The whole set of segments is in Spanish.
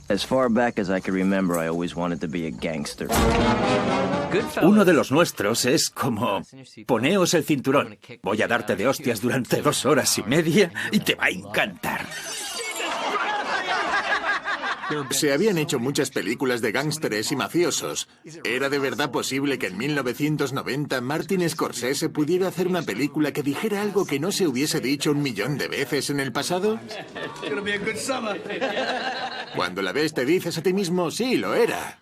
As far back as I can remember, I always wanted to be a gangster. Uno de los nuestros es como: poneos el cinturón. Voy a darte de hostias durante 2 horas y media y te va a encantar. Se habían hecho muchas películas de gángsteres y mafiosos. ¿Era de verdad posible que en 1990 Martin Scorsese pudiera hacer una película que dijera algo que no se hubiese dicho 1.000.000 de veces en el pasado? Cuando la ves te dices a ti mismo, sí, lo era.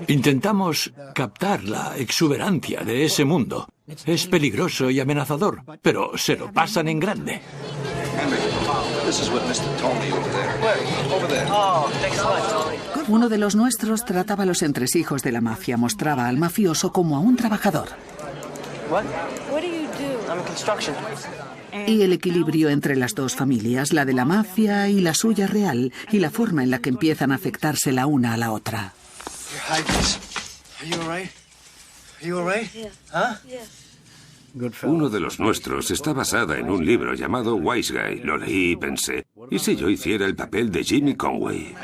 Intentamos captar la exuberancia de ese mundo. Es peligroso y amenazador, pero se lo pasan en grande. Uno de los nuestros trataba a los entresijos de la mafia, mostraba al mafioso como a un trabajador. Y el equilibrio entre las dos familias, la de la mafia y la suya real, y la forma en la que empiezan a afectarse la una a la otra. Uno de los nuestros está basada en un libro llamado Wise Guy. Lo leí y pensé, ¿y si yo hiciera el papel de Jimmy Conway?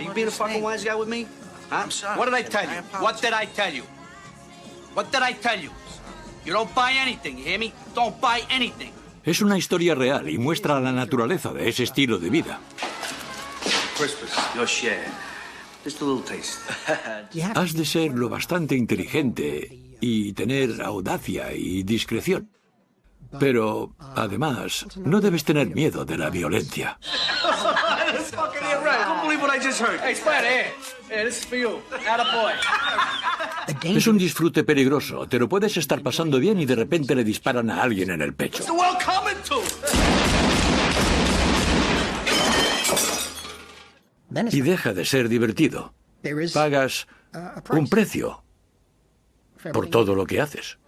Es una historia real y muestra la naturaleza de ese estilo de vida. Has de ser lo bastante inteligente y tener audacia y discreción. Pero, además, no debes tener miedo de la violencia. Es un disfrute peligroso. Te lo puedes estar pasando bien y de repente le disparan a alguien en el pecho. Y deja de ser divertido. Pagas un precio por todo lo que haces.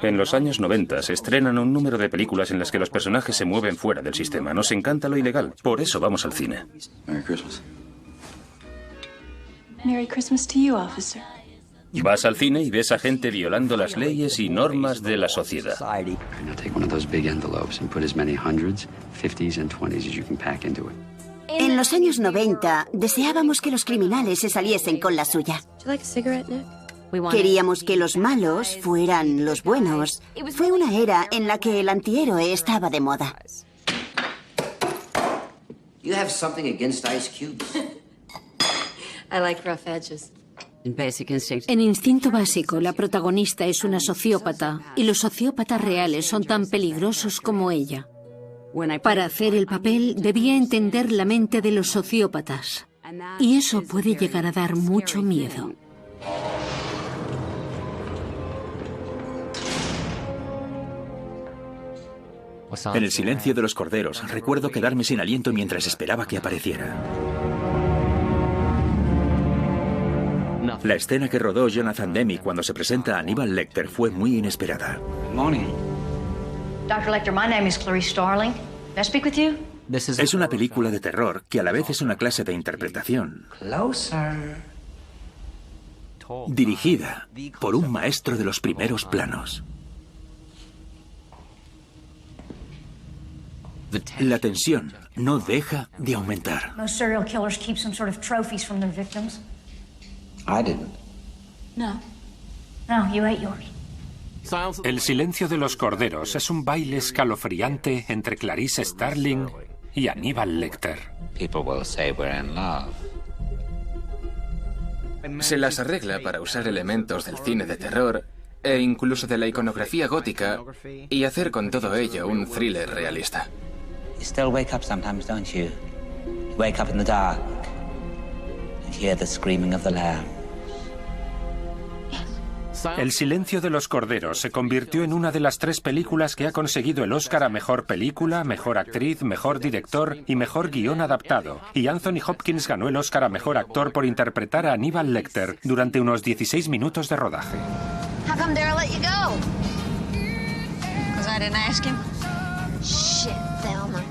En los años 90 se estrenan un número de películas en las que los personajes se mueven fuera del sistema. Nos encanta lo ilegal. Por eso vamos al cine. Merry Christmas to you, officer. Vas al cine y ves a gente violando las leyes y normas de la sociedad. En los años 90 deseábamos que los criminales se saliesen con la suya. Queríamos que los malos fueran los buenos. Fue una era en la que el antihéroe estaba de moda. You have something against ice cubes? I like rough edges. En Instinto Básico, la protagonista es una sociópata y los sociópatas reales son tan peligrosos como ella. Para hacer el papel debía entender la mente de los sociópatas y eso puede llegar a dar mucho miedo. En El silencio de los corderos, recuerdo quedarme sin aliento mientras esperaba que apareciera. La escena que rodó Jonathan Demme cuando se presenta a Hannibal Lecter fue muy inesperada. Dr. Lecter, my name is Clarice Starling. May I speak with you? Es una película de terror que a la vez es una clase de interpretación. Dirigida por un maestro de los primeros planos. La tensión no deja de aumentar. Most serial killers keep some sort of trophies from their victims. I didn't. No. No, you ate yours. El silencio de los corderos es un baile escalofriante entre Clarice Starling y Hannibal Lecter. Se las arregla para usar elementos del cine de terror e incluso de la iconografía gótica y hacer con todo ello un thriller realista. You still wake up sometimes, don't you? You wake up in the dark and hear the screaming of the lamb. El silencio de los corderos se convirtió en una de las 3 películas que ha conseguido el Oscar a Mejor Película, Mejor Actriz, Mejor Director y Mejor Guión Adaptado. Y Anthony Hopkins ganó el Oscar a Mejor Actor por interpretar a Hannibal Lecter durante unos 16 minutos de rodaje. How come Daryl let you go? Because I didn't ask him? Shit, Thelma.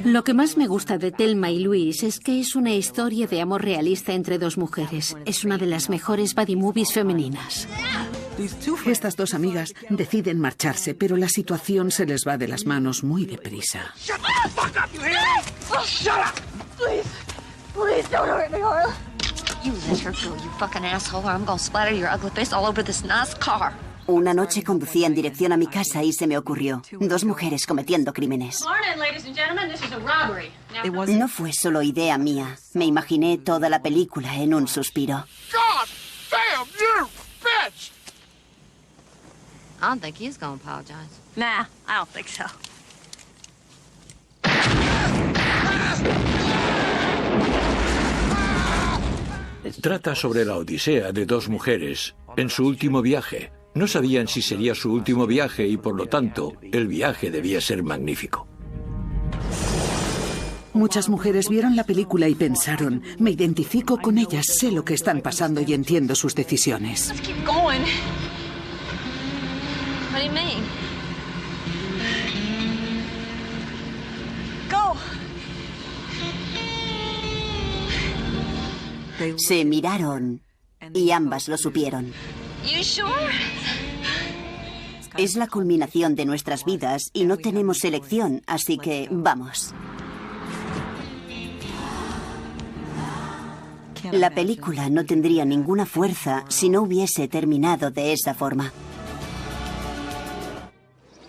Lo que más me gusta de Thelma y Louise es que es una historia de amor realista entre 2 mujeres. Es una de las mejores buddy movies femeninas. Estas dos amigas deciden marcharse, pero la situación se les va de las manos muy deprisa. Please don't hurt me, Harlan. You let her go, you fucking asshole, or I'm gonna splatter your ugly face all over this nice car. Una noche conducía en dirección a mi casa y se me ocurrió. Dos mujeres cometiendo crímenes. No fue solo idea mía. Me imaginé toda la película en un suspiro. God damn you, bitch! I don't think he's gonna apologize. Nah, I don't think so. Trata sobre la odisea de dos mujeres en su último viaje. No sabían si sería su último viaje y, por lo tanto, el viaje debía ser magnífico. Muchas mujeres vieron la película y pensaron, me identifico con ellas, sé lo que están pasando y entiendo sus decisiones. Let's keep going. What do you mean? Go. Se miraron y ambas lo supieron. You sure? Es la culminación de nuestras vidas y no tenemos elección, así que vamos. La película no tendría ninguna fuerza si no hubiese terminado de esa forma.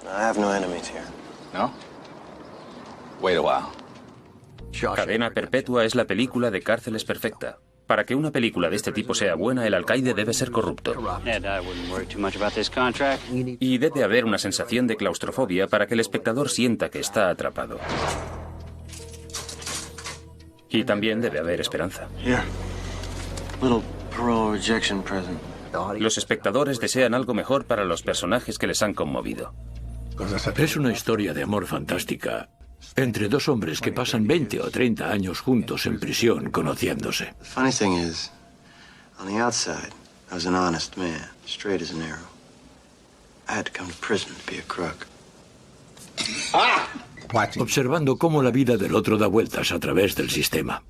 I have no enemies here. ¿No? Wait a while. Cadena Perpetua es la película de Cárceles Perfecta. Para que una película de este tipo sea buena, el alcaide debe ser corrupto. Y debe haber una sensación de claustrofobia para que el espectador sienta que está atrapado. Y también debe haber esperanza. Los espectadores desean algo mejor para los personajes que les han conmovido. Es una historia de amor fantástica entre dos hombres que pasan 20 o 30 años juntos en prisión conociéndose. Funny thing is, on the outside, I was an honest man, straight as an arrow. I had to come to prison to be a crook. Observando cómo la vida del otro da vueltas a través del sistema.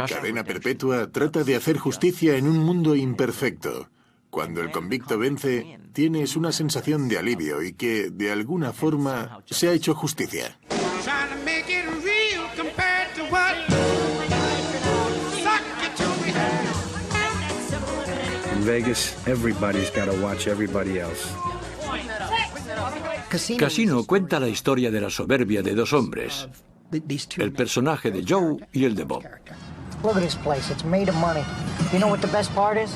Cadena Perpetua trata de hacer justicia en un mundo imperfecto. Cuando el convicto vence, tienes una sensación de alivio y que, de alguna forma, se ha hecho justicia. In Vegas, everybody's got to watch everybody else. Casino cuenta la historia de la soberbia de dos hombres, el personaje de Joe y el de Bob. Look at this place, it's made of money. You know what the best part is?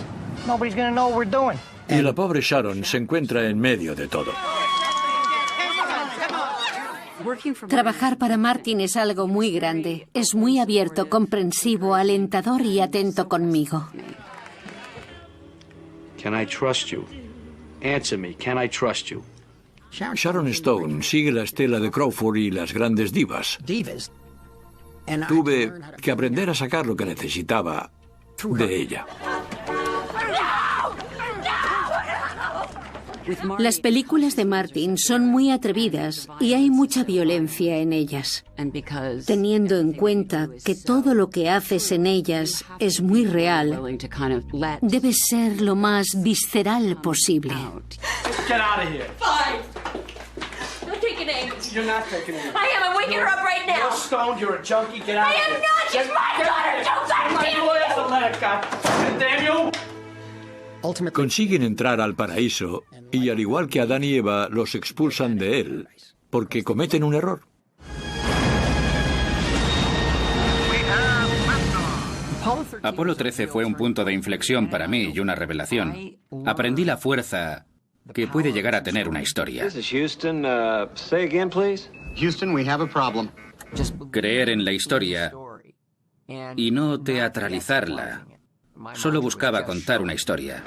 Nobody's gonna know what we're doing. Y la pobre Sharon se encuentra en medio de todo. Trabajar para Martin es algo muy grande. Es muy abierto, comprensivo, alentador y atento conmigo. Can I trust you? Answer me, can I trust you? Sharon Stone sigue la estela de Crawford y las grandes divas. Tuve que aprender a sacar lo que necesitaba de ella. Las películas de Martin son muy atrevidas y hay mucha violencia en ellas. Teniendo en cuenta que todo lo que haces en ellas es muy real, debes ser lo más visceral posible. Get out of here. Fine. Don't take an aim. You're not taking it. I am. I'm waking her up right now. You're stoned. You're a junkie. Get out I of am here. not. She's my daughter. Don't My goddamn letter, God damn you. Consiguen entrar al paraíso y, al igual que Adán y Eva, los expulsan de él porque cometen un error. Apolo 13 fue un punto de inflexión para mí y una revelación. Aprendí la fuerza que puede llegar a tener una historia. Houston, we have a problem. Creer en la historia y no teatralizarla. Solo buscaba contar una historia.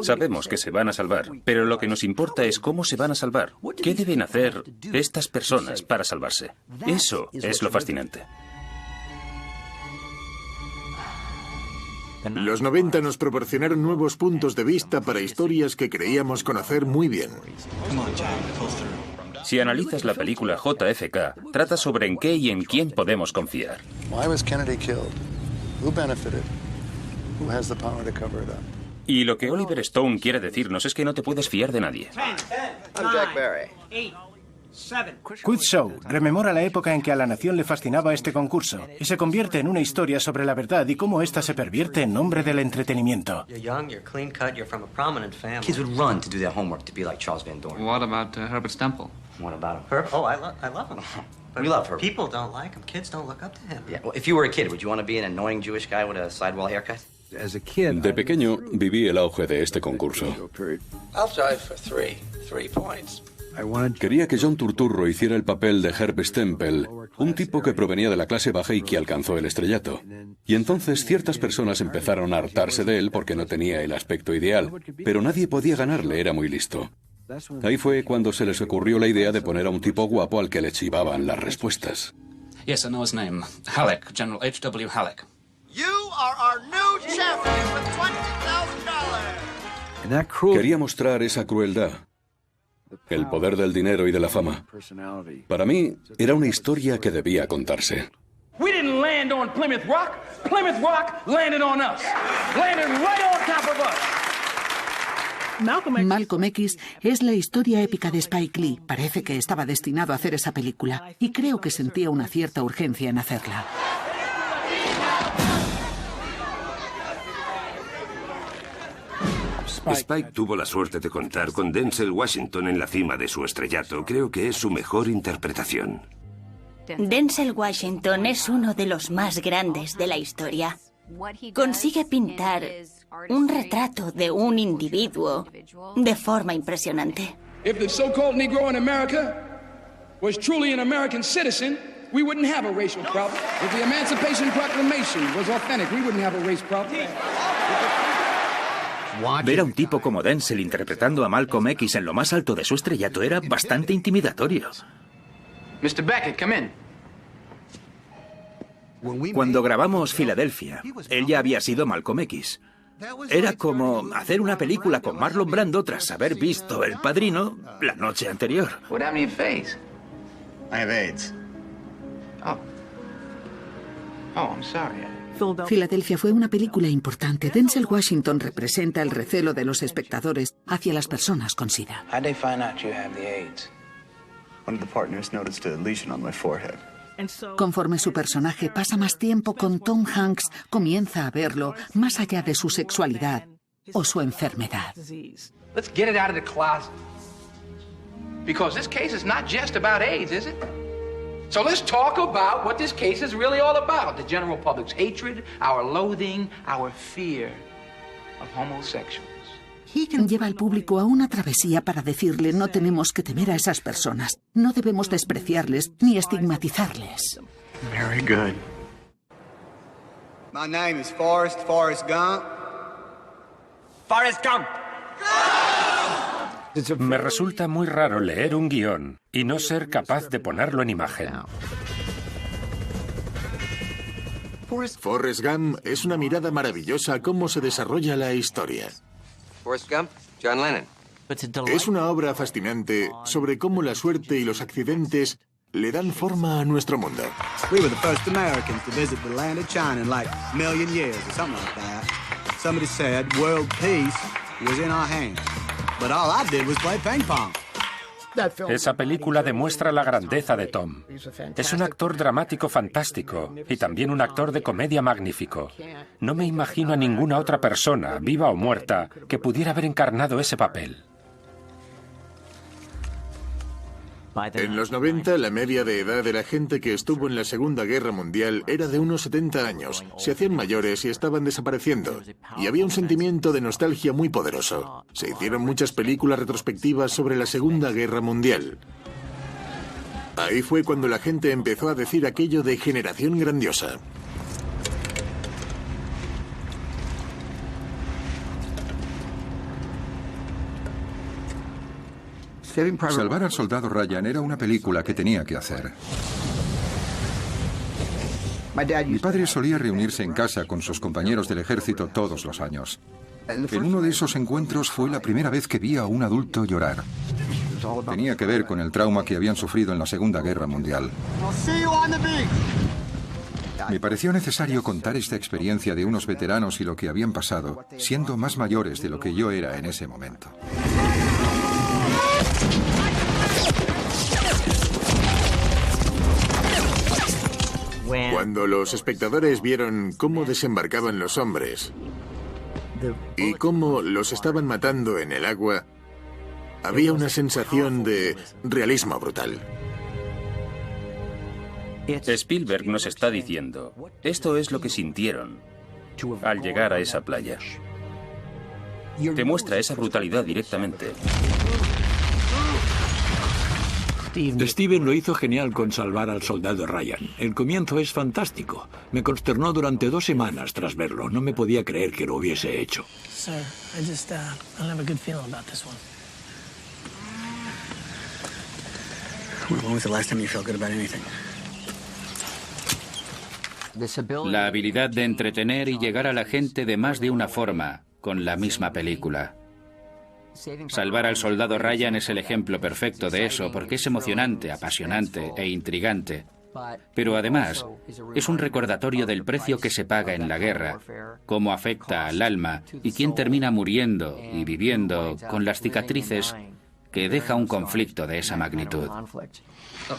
Sabemos que se van a salvar, pero lo que nos importa es cómo se van a salvar. ¿Qué deben hacer estas personas para salvarse? Eso es lo fascinante. Los 90 nos proporcionaron nuevos puntos de vista para historias que creíamos conocer muy bien. Si analizas la película JFK, trata sobre en qué y en quién podemos confiar. Why was Kennedy killed? Y lo que Oliver Stone quiere decirnos es que no te puedes fiar de nadie. Jack Barry. Quiz Show rememora la época en que a la nación le fascinaba este concurso y se convierte en una historia sobre la verdad y cómo ésta se pervierte en nombre del entretenimiento. You're young, you're clean cut, you're from a prominent family. Kids would run to do their homework to be like Charles Van Doren. What about Herbert Stemple? What about him? Herb? Oh, I love him. But We love Herbert. People don't like him. Kids don't look up to him. Yeah, well, if you were a kid, would you want to be an annoying Jewish guy with a sidewall haircut? De pequeño viví el auge de este concurso. I'll drive for 3 points. Quería que John Turturro hiciera el papel de Herb Stempel, un tipo que provenía de la clase baja y que alcanzó el estrellato. Y entonces ciertas personas empezaron a hartarse de él porque no tenía el aspecto ideal, pero nadie podía ganarle, era muy listo. Ahí fue cuando se les ocurrió la idea de poner a un tipo guapo al que le chivaban las respuestas. Yes, I know his name. Halleck, General H.W. Halleck. You are our new champion with $20,000. Quería mostrar esa crueldad, el poder del dinero y de la fama. Para mí, era una historia que debía contarse. We didn't land on Plymouth Rock. Plymouth Rock landed on us. Landed right on top of us. Malcolm X es la historia épica de Spike Lee. Parece que estaba destinado a hacer esa película y creo que sentía una cierta urgencia en hacerla. Spike tuvo la suerte de contar con Denzel Washington en la cima de su estrellato. Creo que es su mejor interpretación. Denzel Washington es uno de los más grandes de la historia. Consigue pintar un retrato de un individuo de forma impresionante. If the so-called Negro in America was truly an American citizen, we wouldn't have a racial problem. If the Emancipation Proclamation was authentic, we wouldn't have a race problem. Ver a un tipo como Denzel interpretando a Malcolm X en lo más alto de su estrellato era bastante intimidatorio. Mr. Beckett, come in. Cuando grabamos Filadelfia, él ya había sido Malcolm X. Era como hacer una película con Marlon Brando tras haber visto El Padrino la noche anterior. What happened to your face? I have AIDS. Oh, I'm sorry. Filadelfia fue una película importante. Denzel Washington representa el recelo de los espectadores hacia las personas con SIDA. How'd they find out you have the AIDS? One of the partners noticed a lesion on my forehead. Conforme su personaje pasa más tiempo con Tom Hanks, comienza a verlo más allá de su sexualidad o su enfermedad. Let's get it out of the closet. Because this case is not just about AIDS, is it? So let's talk about what this case is really all about. The general public's hatred, our loathing, our fear of homosexuals. Lleva al público a una travesía para decirle no tenemos que temer a esas personas, no debemos despreciarles ni estigmatizarles. Very good. My name is Forrest Gump. Forrest Gump. Me resulta muy raro leer un guión y no ser capaz de ponerlo en imagen. Forrest Gump es una mirada maravillosa a cómo se desarrolla la historia. Forrest Gump, John Lennon. Es una obra fascinante sobre cómo la suerte y los accidentes le dan forma a nuestro mundo. We were the first Americans to visit the land of China in like a million years or something like that. Somebody said world peace was in our hands. But all I did was play ping pong. Esa película demuestra la grandeza de Tom. Es un actor dramático fantástico y también un actor de comedia magnífico. No me imagino a ninguna otra persona, viva o muerta, que pudiera haber encarnado ese papel. En los 90, la media de edad de la gente que estuvo en la Segunda Guerra Mundial era de unos 70 años. Se hacían mayores y estaban desapareciendo. Y había un sentimiento de nostalgia muy poderoso. Se hicieron muchas películas retrospectivas sobre la Segunda Guerra Mundial. Ahí fue cuando la gente empezó a decir aquello de generación grandiosa. Salvar al soldado Ryan era una película que tenía que hacer. Mi padre solía reunirse en casa con sus compañeros del ejército todos los años. En uno de esos encuentros fue la primera vez que vi a un adulto llorar. Tenía que ver con el trauma que habían sufrido en la Segunda Guerra Mundial. Me pareció necesario contar esta experiencia de unos veteranos y lo que habían pasado, siendo más mayores de lo que yo era en ese momento. Cuando los espectadores vieron cómo desembarcaban los hombres y cómo los estaban matando en el agua, había una sensación de realismo brutal. Spielberg nos está diciendo, esto es lo que sintieron al llegar a esa playa. Te muestra esa brutalidad directamente. Steven lo hizo genial con salvar al soldado Ryan. El comienzo es fantástico. Me consternó durante 2 semanas tras verlo. No me podía creer que lo hubiese hecho. Sir, I don't have a good feeling about this one. When was the last time you felt good about anything? La habilidad de entretener y llegar a la gente de más de una forma con la misma película. Salvar al soldado Ryan es el ejemplo perfecto de eso, porque es emocionante, apasionante e intrigante. Pero además, es un recordatorio del precio que se paga en la guerra, cómo afecta al alma y quién termina muriendo y viviendo con las cicatrices que deja un conflicto de esa magnitud.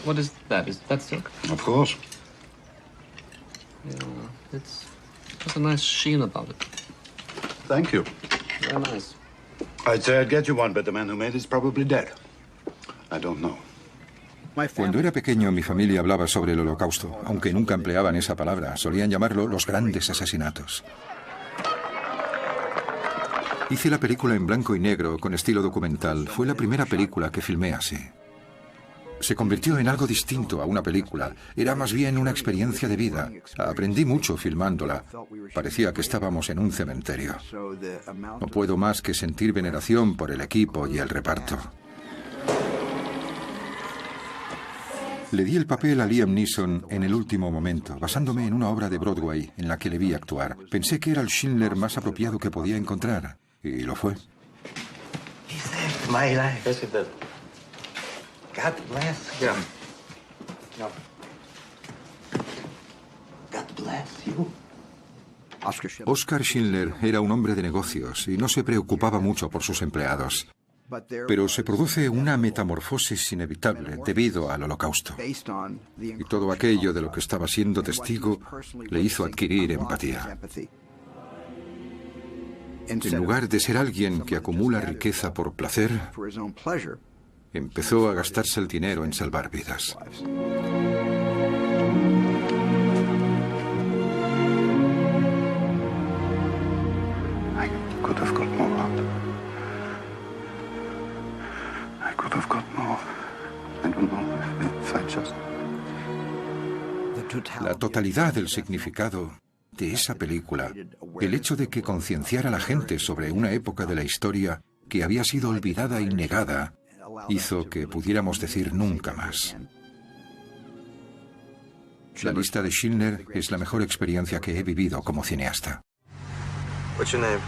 What is that? Is that silk? Of course. Yeah, it's a nice sheen about it. Thank you. Very nice. I'd say I'd get you one, but the man who made it's probably dead. I don't know. Cuando era pequeño, mi familia hablaba sobre el Holocausto, aunque nunca empleaban esa palabra. Solían llamarlo los grandes asesinatos. Hice la película en blanco y negro, con estilo documental. Fue la primera película que filmé así. Se convirtió en algo distinto a una película. Era más bien una experiencia de vida. Aprendí mucho filmándola. Parecía que estábamos en un cementerio. No puedo más que sentir veneración por el equipo y el reparto. Le di el papel a Liam Neeson en el último momento, basándome en una obra de Broadway en la que le vi actuar. Pensé que era el Schindler más apropiado que podía encontrar. Y lo fue. My life. Yes, it did. God bless. Yeah. No. God bless you. Oskar Schindler era un hombre de negocios y no se preocupaba mucho por sus empleados. Pero se produce una metamorfosis inevitable debido al Holocausto. Y todo aquello de lo que estaba siendo testigo le hizo adquirir empatía. En lugar de ser alguien que acumula riqueza por placer, empezó a gastarse el dinero en salvar vidas. I could have got more out. I could have got more. I don't know if I just... La totalidad del significado de esa película, el hecho de que concienciara a la gente sobre una época de la historia que había sido olvidada y negada, hizo que pudiéramos decir nunca más. La lista de Schindler es la mejor experiencia que he vivido como cineasta. What's your name?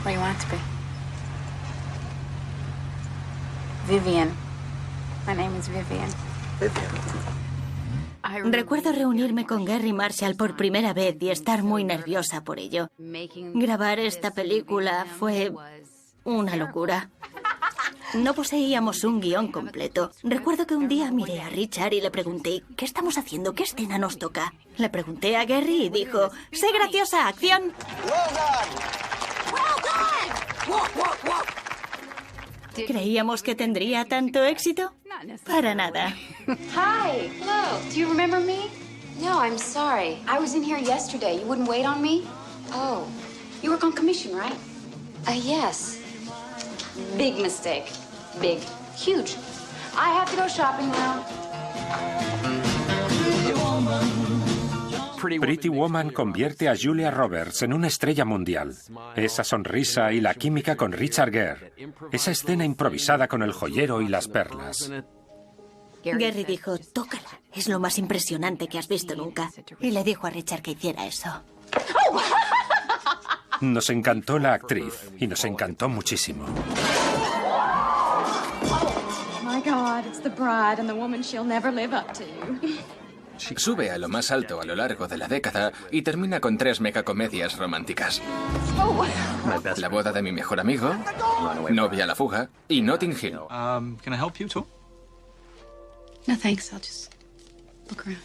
What do you want it to be? Vivian. My name is Vivian. Recuerdo reunirme con Gary Marshall por primera vez y estar muy nerviosa por ello. Grabar esta película fue una locura. No poseíamos un guión completo. Recuerdo que un día miré a Richard y le pregunté, ¿qué estamos haciendo? ¿Qué escena nos toca? Le pregunté a Gary y dijo, ¡sé graciosa! ¡Acción! ¿Creíamos que tendría tanto éxito? Para nada. Hi. Hello. Do you remember me? No, I'm sorry. I was in here yesterday. You wouldn't wait on me? Oh. You work on commission, right? Yes. Big mistake. Big. Huge. I have to go shopping now. Pretty Woman convierte a Julia Roberts en una estrella mundial. Esa sonrisa y la química con Richard Gere. Esa escena improvisada con el joyero y las perlas. Gary dijo, tócala. Es lo más impresionante que has visto nunca. Y le dijo a Richard que hiciera eso. Nos encantó la actriz y nos encantó muchísimo. My God, it's the bride and the woman she'll never live up to. Sube a lo más alto a lo largo de la década y termina con 3 megacomedias románticas. La boda de mi mejor amigo, Novia a la fuga y Notting Hill. Can I help you, Tom? No, thanks. I'll just look around.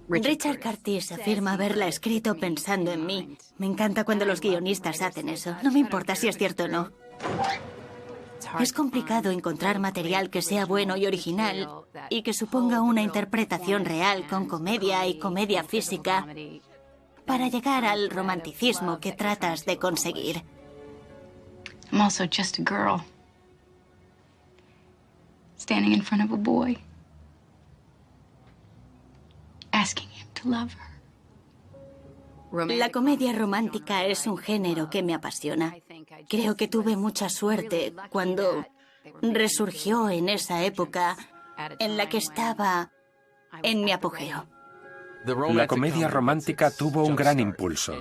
Richard Curtis afirma haberla escrito pensando en mí. Me encanta cuando los guionistas hacen eso. No me importa si es cierto o no. Es complicado encontrar material que sea bueno y original y que suponga una interpretación real con comedia y comedia física para llegar al romanticismo que tratas de conseguir. I'm also just a girl standing in front of a boy, asking him to love her. La comedia romántica es un género que me apasiona. Creo que tuve mucha suerte cuando resurgió en esa época en la que estaba en mi apogeo. La comedia romántica tuvo un gran impulso.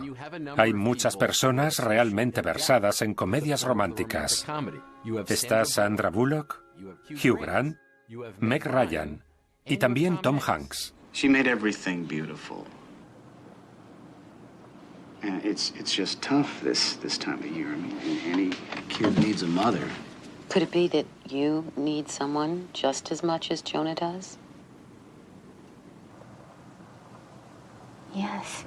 Hay muchas personas realmente versadas en comedias románticas. Está Sandra Bullock, Hugh Grant, Meg Ryan y también Tom Hanks. She made everything beautiful. And it's just tough this time of year. I mean, any kid needs a mother. Could it be that you need someone just as much as Jonah does? Yes.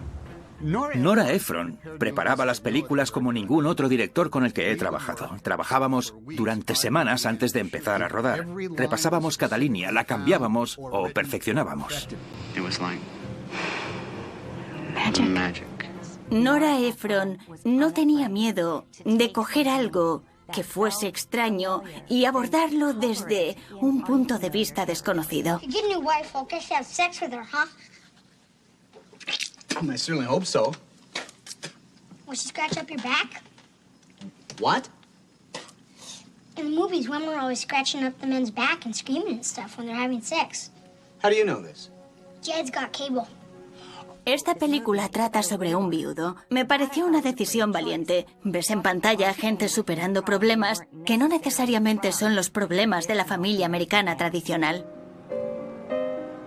Nora Ephron preparaba las películas como ningún otro director con el que he trabajado. Trabajábamos durante semanas antes de empezar a rodar. Repasábamos cada línea, la cambiábamos o perfeccionábamos. It was like magic. Nora Ephron no tenía miedo de coger algo que fuese extraño y abordarlo desde un punto de vista desconocido. You get a new wife, I guess you have sex with her, huh? I certainly hope so. Will she scratch up your back? What? In the movies, women are always scratching up the men's back and screaming and stuff when they're having sex. How do you know this? Jed's got cable. Esta película trata sobre un viudo. Me pareció una decisión valiente. Ves en pantalla gente superando problemas que no necesariamente son los problemas de la familia americana tradicional.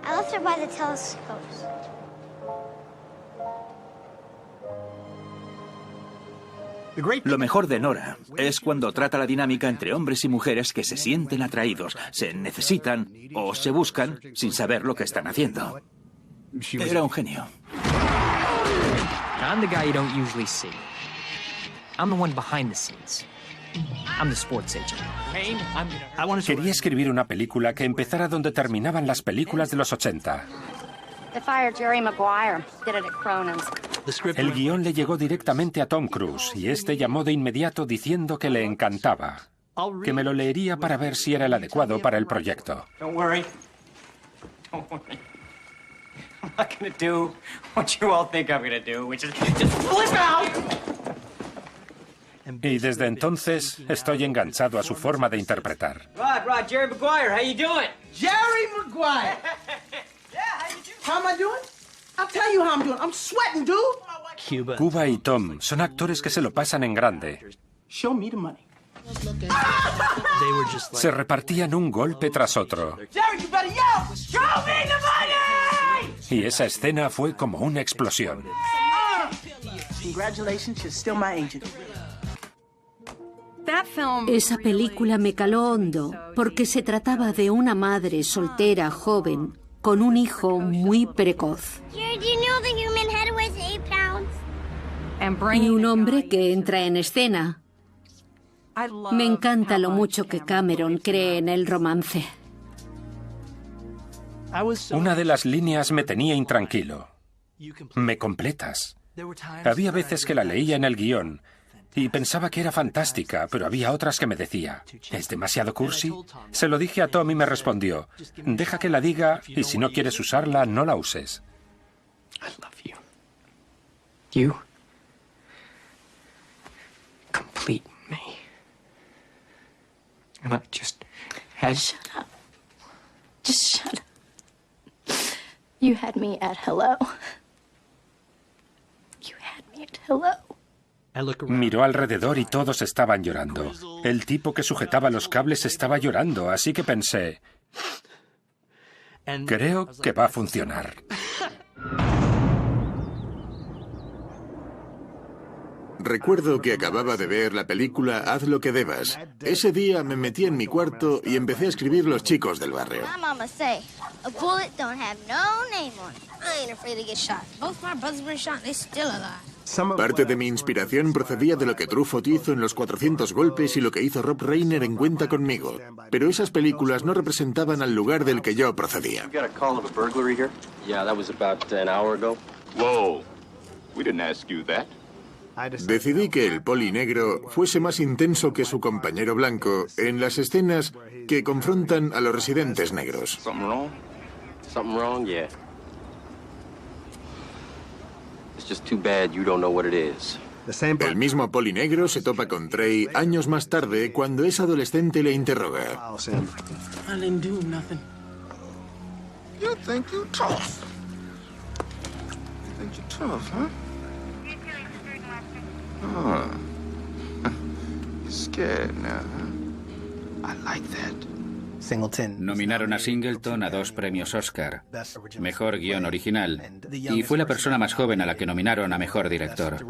I left her by the telescopes. Lo mejor de Nora es cuando trata la dinámica entre hombres y mujeres que se sienten atraídos, se necesitan o se buscan sin saber lo que están haciendo. Era un genio. I'm the guy you don't usually see. I'm the one behind the scenes. I'm the sports agent. Quería escribir una película que empezara donde terminaban las películas de los 80. They fired Jerry Maguire. Did it at Cronin's. El guión le llegó directamente a Tom Cruise y este llamó de inmediato diciendo que le encantaba, que me lo leería para ver si era el adecuado para el proyecto. Don't worry. Don't worry. I'm not gonna do what you all think I'm gonna do, which is just flip out. Y desde entonces estoy enganchado a su forma de interpretar. Rod, Jerry Maguire, how you doing? Jerry Maguire! How am I doing? I'll tell you how I'm doing. I'm sweating, dude. Cuba y Tom son actores que se lo pasan en grande. Show me the money. Se repartían un golpe tras otro. Jerry, you better yell! Show me the money! Y esa escena fue como una explosión. Congratulations, you're still my agent. Esa película me caló hondo porque se trataba de una madre soltera joven con un hijo muy precoz. Y un hombre que entra en escena. Me encanta lo mucho que Cameron cree en el romance. Una de las líneas me tenía intranquilo. Me completas. Había veces que la leía en el guión y pensaba que era fantástica, pero había otras que me decía, ¿es demasiado cursi? Se lo dije a Tom y me respondió, deja que la diga y si no quieres usarla, no la uses. I love you. You complete me. And I just had... Shut up. Just shut up. You had me at hello. You had me at hello. Miró alrededor y todos estaban llorando. El tipo que sujetaba los cables estaba llorando, así que pensé... Creo que va a funcionar. Recuerdo que acababa de ver la película Haz lo que debas. Ese día me metí en mi cuarto y empecé a escribir Los chicos del barrio. My mama say, a bullet don't have no name on it. I ain't afraid to get shot. Both my brothers were shot and they still alive. Parte de mi inspiración procedía de lo que Truffaut hizo en Los 400 golpes y lo que hizo Rob Reiner en Cuenta conmigo. Pero esas películas no representaban al lugar del que yo procedía. Whoa, we didn't ask you that. Decidí que el poli negro fuese más intenso que su compañero blanco en las escenas que confrontan a los residentes negros. Something wrong? Something wrong? Yeah. It's just too bad you don't know what it is. El mismo poli negro se topa con Trey años más tarde cuando ese adolescente le interroga. I didn't do nothing. You think you're tough. You think you're tough, huh? Oh. You're scared now, huh? I like that. Nominaron a Singleton a 2 premios Oscar, Mejor Guión Original, y fue la persona más joven a la que nominaron a Mejor Director.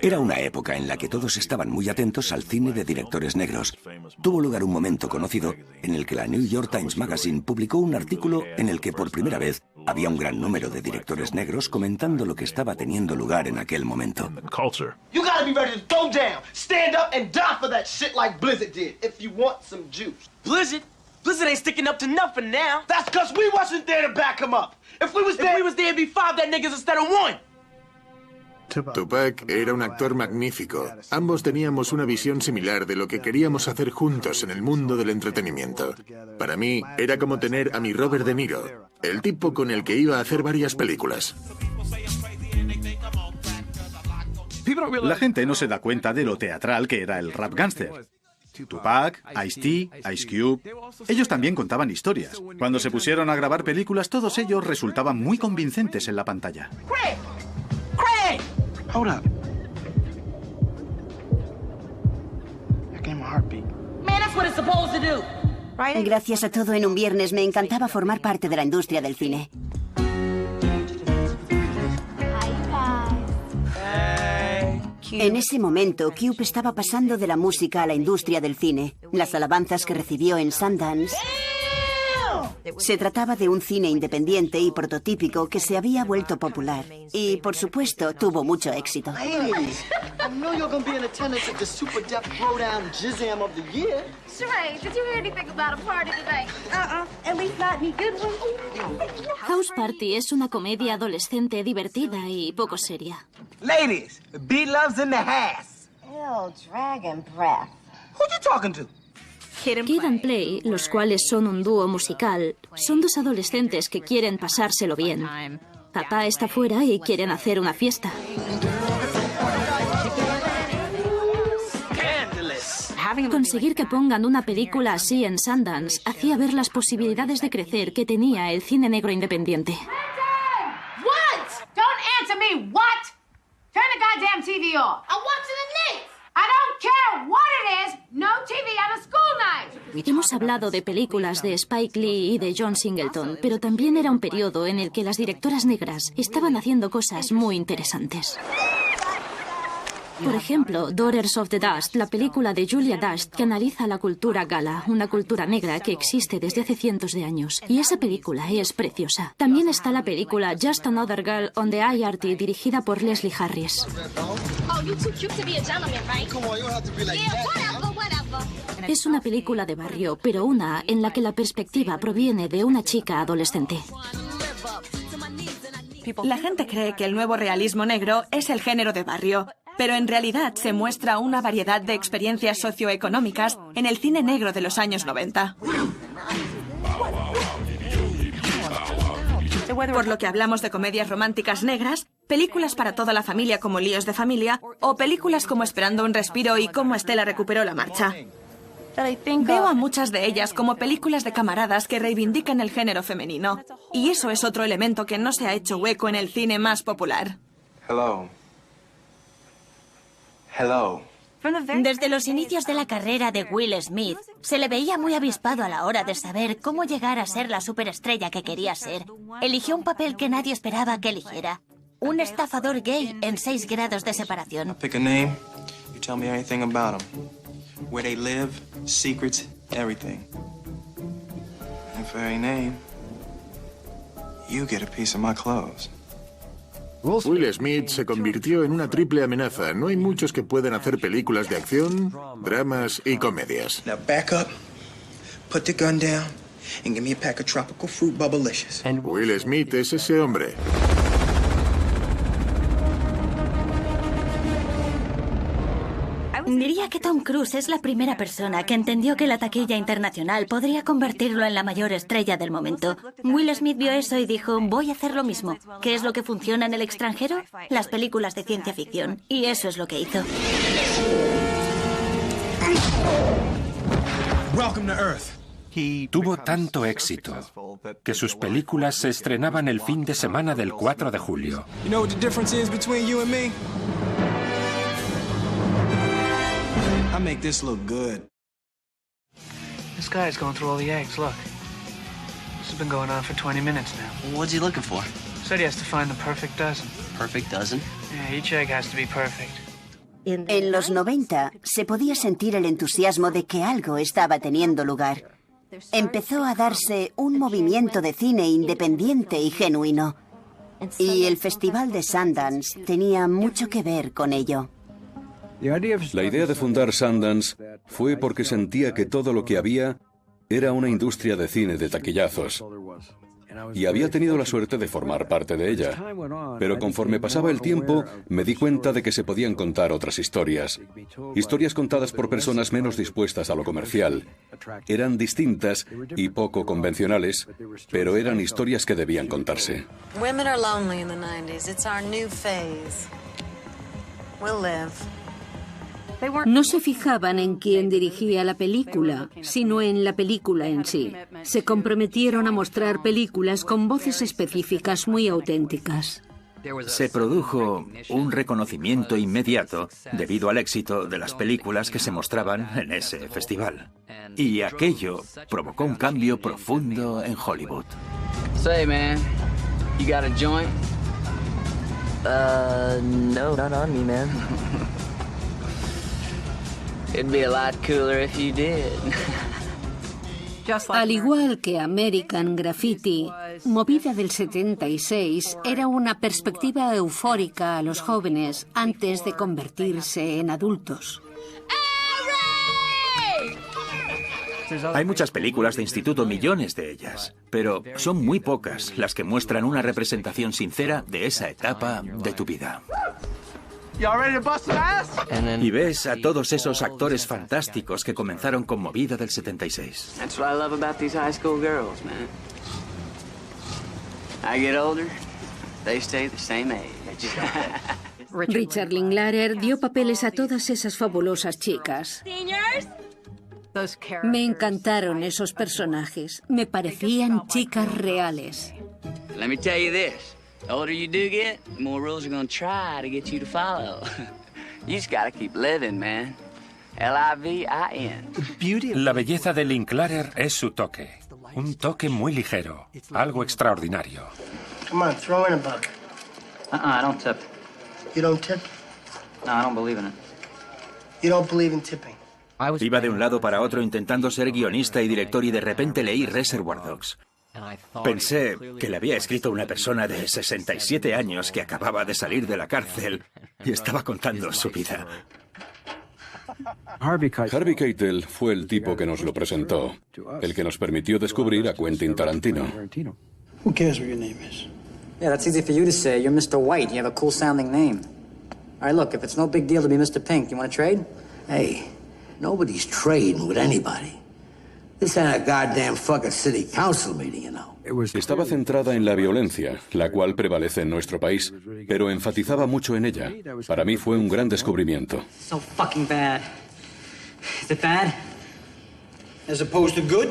Era una época en la que todos estaban muy atentos al cine de directores negros. Tuvo lugar un momento conocido en el que la New York Times Magazine publicó un artículo en el que por primera vez había un gran número de directores negros comentando lo que estaba teniendo lugar en aquel momento. You gotta be ready to throw down, stand up and die for that shit like Blizzard did, if you want some juice. Blizzard? Blizzard ain't sticking up to nothing now. That's because we wasn't there to back him up. If we was there, it'd be 5 dead niggas instead of 1. Tupac era un actor magnífico. Ambos teníamos una visión similar de lo que queríamos hacer juntos en el mundo del entretenimiento. Para mí, era como tener a mi Robert De Niro, el tipo con el que iba a hacer varias películas. La gente no se da cuenta de lo teatral que era el rap gángster. Tupac, Ice-T, Ice Cube... Ellos también contaban historias. Cuando se pusieron a grabar películas, todos ellos resultaban muy convincentes en la pantalla. Craig! Hold up. That gave my heartbeat. Man, that's what it's supposed to do. Gracias a todo en un viernes me encantaba formar parte de la industria del cine. En ese momento, Cube estaba pasando de la música a la industria del cine. Las alabanzas que recibió en Sundance... Se trataba de un cine independiente y prototípico que se había vuelto popular. Y, por supuesto, tuvo mucho éxito. House Party es una comedia adolescente divertida y poco seria. Ladies, B-Love's in the house. Ew, dragon breath. Who you talking to? Kid and Play, los cuales son un dúo musical, son 2 adolescentes que quieren pasárselo bien. Papá está fuera y quieren hacer una fiesta. Conseguir que pongan una película así en Sundance hacía ver las posibilidades de crecer que tenía el cine negro independiente. What? Don't answer me. What? Turn the goddamn TV off. I'm watching the Knicks. I don't care what it is. No TV on a school night. Hemos hablado de películas de Spike Lee y de John Singleton, pero también era un periodo en el que las directoras negras estaban haciendo cosas muy interesantes. Por ejemplo, Daughters of the Dust, la película de Julia Dust que analiza la cultura gala, una cultura negra que existe desde hace cientos de años. Y esa película es preciosa. También está la película Just Another Girl on the IRT, dirigida por Leslie Harris. Es una película de barrio, pero una en la que la perspectiva proviene de una chica adolescente. La gente cree que el nuevo realismo negro es el género de barrio, pero en realidad se muestra una variedad de experiencias socioeconómicas en el cine negro de los años 90. Por lo que hablamos de comedias románticas negras, películas para toda la familia como Líos de familia, o películas como Esperando un respiro y Cómo Estela recuperó la marcha. Veo a muchas de ellas como películas de camaradas que reivindican el género femenino. Y eso es otro elemento que no se ha hecho hueco en el cine más popular. Hello. Hello. Desde los inicios de la carrera de Will Smith, se le veía muy avispado a la hora de saber cómo llegar a ser la superestrella que quería ser. Eligió un papel que nadie esperaba que eligiera. Un estafador gay en 6 grados de separación. Pick a name, you tell me anything about them. Where they live, secrets, everything. And for any name, you get a piece of my clothes. Will Smith se convirtió en una triple amenaza. No hay muchos que puedan hacer películas de acción, dramas y comedias. Now back up, put the gun down, and give me a pack of tropical fruit bubblicious. Will Smith es ese hombre. Diría que Tom Cruise es la primera persona que entendió que la taquilla internacional podría convertirlo en la mayor estrella del momento. Will Smith vio eso y dijo, voy a hacer lo mismo. ¿Qué es lo que funciona en el extranjero? Las películas de ciencia ficción. Y eso es lo que hizo. Tuvo tanto éxito que sus películas se estrenaban el fin de semana del 4 de julio. You know what the difference is between you and me? I make this look good. This guy's going through all the eggs, look. This has been going on for 20 minutes now. What's he looking for? Said he has to find the perfect dozen. Perfect dozen? Yeah, each egg has to be perfect. En los 90 se podía sentir el entusiasmo de que algo estaba teniendo lugar. Empezó a darse un movimiento de cine independiente y genuino. Y el Festival de Sundance tenía mucho que ver con ello. La idea de fundar Sundance fue porque sentía que todo lo que había era una industria de cine de taquillazos. Y había tenido la suerte de formar parte de ella. Pero conforme pasaba el tiempo, me di cuenta de que se podían contar otras historias. Historias contadas por personas menos dispuestas a lo comercial. Eran distintas y poco convencionales, pero eran historias que debían contarse. Women are lonely in the 90s. It's our new phase. We'll live. No se fijaban en quién dirigía la película, sino en la película en sí. Se comprometieron a mostrar películas con voces específicas muy auténticas. Se produjo un reconocimiento inmediato debido al éxito de las películas que se mostraban en ese festival. Y aquello provocó un cambio profundo en Hollywood. Say, man, you got a joint? No, not on me, man. It'd be a lot cooler if you did. Al igual que American Graffiti, Movida del 76 era una perspectiva eufórica a los jóvenes antes de convertirse en adultos. Hay muchas películas de instituto, millones de ellas, pero son muy pocas las que muestran una representación sincera de esa etapa de tu vida. Y ves a todos esos actores fantásticos que comenzaron con Movida del 76. That's what I love about these high school girls, man. I get older, they stay the same age. Richard Linklater dio papeles a todas esas fabulosas chicas. Me encantaron esos personajes. Me parecían chicas reales. Let me tell you this. The older you do get, the more rules are gonna try to get you to follow. You just gotta keep living, man. L-I-V-I-N. La belleza de Linklater es su toque. Un toque muy ligero. Algo extraordinario. Come on, throw in a buck. I don't tip. You don't tip? No, I don't believe in it. You don't believe in tipping? Iba de un lado para otro intentando ser guionista y director y de repente leí Reservoir Dogs. Pensé que le había escrito una persona de 67 años que acababa de salir de la cárcel y estaba contando su vida. Harvey Keitel fue el tipo que nos lo presentó, el que nos permitió descubrir a Quentin Tarantino. Who cares what your name is? Yeah, that's easy for you to say. You're Mr. White. You have a cool-sounding name. All right, look, if it's no big deal to be Mr. Pink, you want to trade? Hey, nobody's trading with anybody. This ain't a goddamn fucking city council meeting, you know. Estaba centrada en la violencia, la cual prevalece en nuestro país, pero enfatizaba mucho en ella. Para mí fue un gran descubrimiento. So fucking bad. Is it bad? As opposed to good?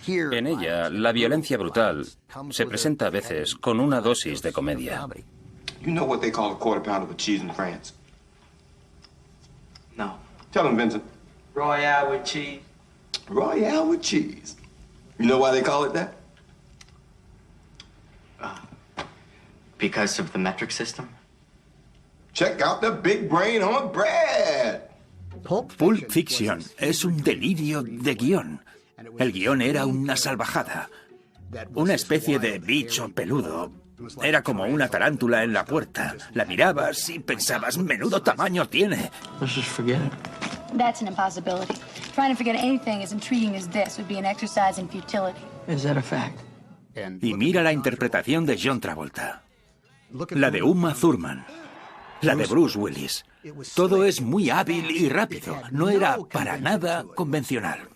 En ella, la violencia brutal se presenta a veces con una dosis de comedia. You know what they call a quarter pound of cheese in France? No. Tell him, Vincent. Royale with cheese. Royale with cheese. You know why they call it that? Because of the metric system? Check out the big brain on Brad. Pulp Fiction es un delirio de guión. El guión era una salvajada. Una especie de bicho peludo. Era como una tarántula en la puerta. La mirabas y pensabas, menudo tamaño tiene. Let's just forget it. That's an impossibility. Trying to forget anything as intriguing as this would be an exercise in futility. Is that a fact? Y mira la interpretación de John Travolta. La de Uma Thurman. La de Bruce Willis. Todo es muy hábil y rápido. No era para nada convencional.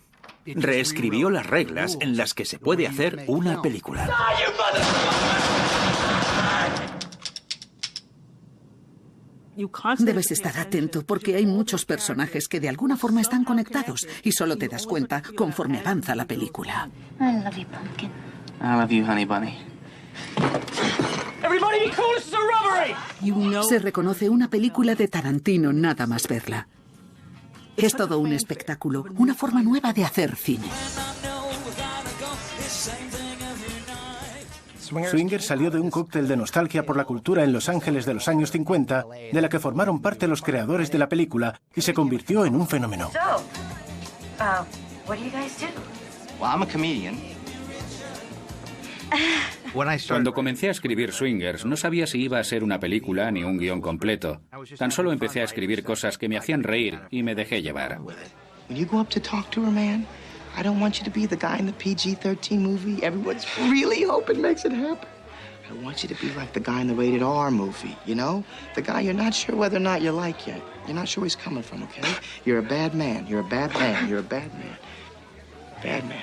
Reescribió las reglas en las que se puede hacer una película. Debes estar atento porque hay muchos personajes que de alguna forma están conectados y solo te das cuenta conforme avanza la película. I love you, Pumpkin. I love you, honey bunny. Everybody be cool, this is a robbery! Se reconoce una película de Tarantino nada más verla. Es todo un espectáculo, una forma nueva de hacer cine. Swingers salió de un cóctel de nostalgia por la cultura en Los Ángeles de los años 50, de la que formaron parte los creadores de la película, y se convirtió en un fenómeno. What do you guys do? Well, I'm a comedian. Cuando comencé a escribir Swingers, no sabía si iba a ser una película ni un guión completo. Tan solo empecé a escribir cosas que me hacían reír y me dejé llevar. When you go up to talk to her, man, I don't want you to be the guy in the PG-13 movie everyone's really hoping makes it happen. I want you to be like the guy in the rated R movie, you know? The guy you're not sure whether or not you like yet. You're not sure where he's coming from, okay? You're a bad man. You're a bad man. You're a bad man. Bad man.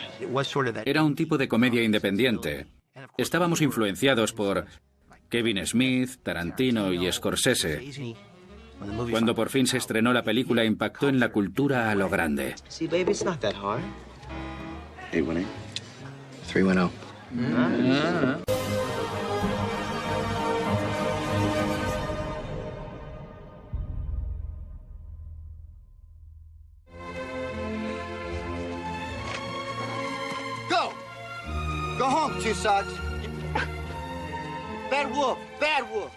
Era un tipo de comedia independiente. Estábamos influenciados por Kevin Smith, Tarantino y Scorsese. Cuando por fin se estrenó la película, impactó en la cultura a lo grande. See, baby, it's not that hard. 818. 310. Go! Go home, two socks. Bad wolf, bad wolf.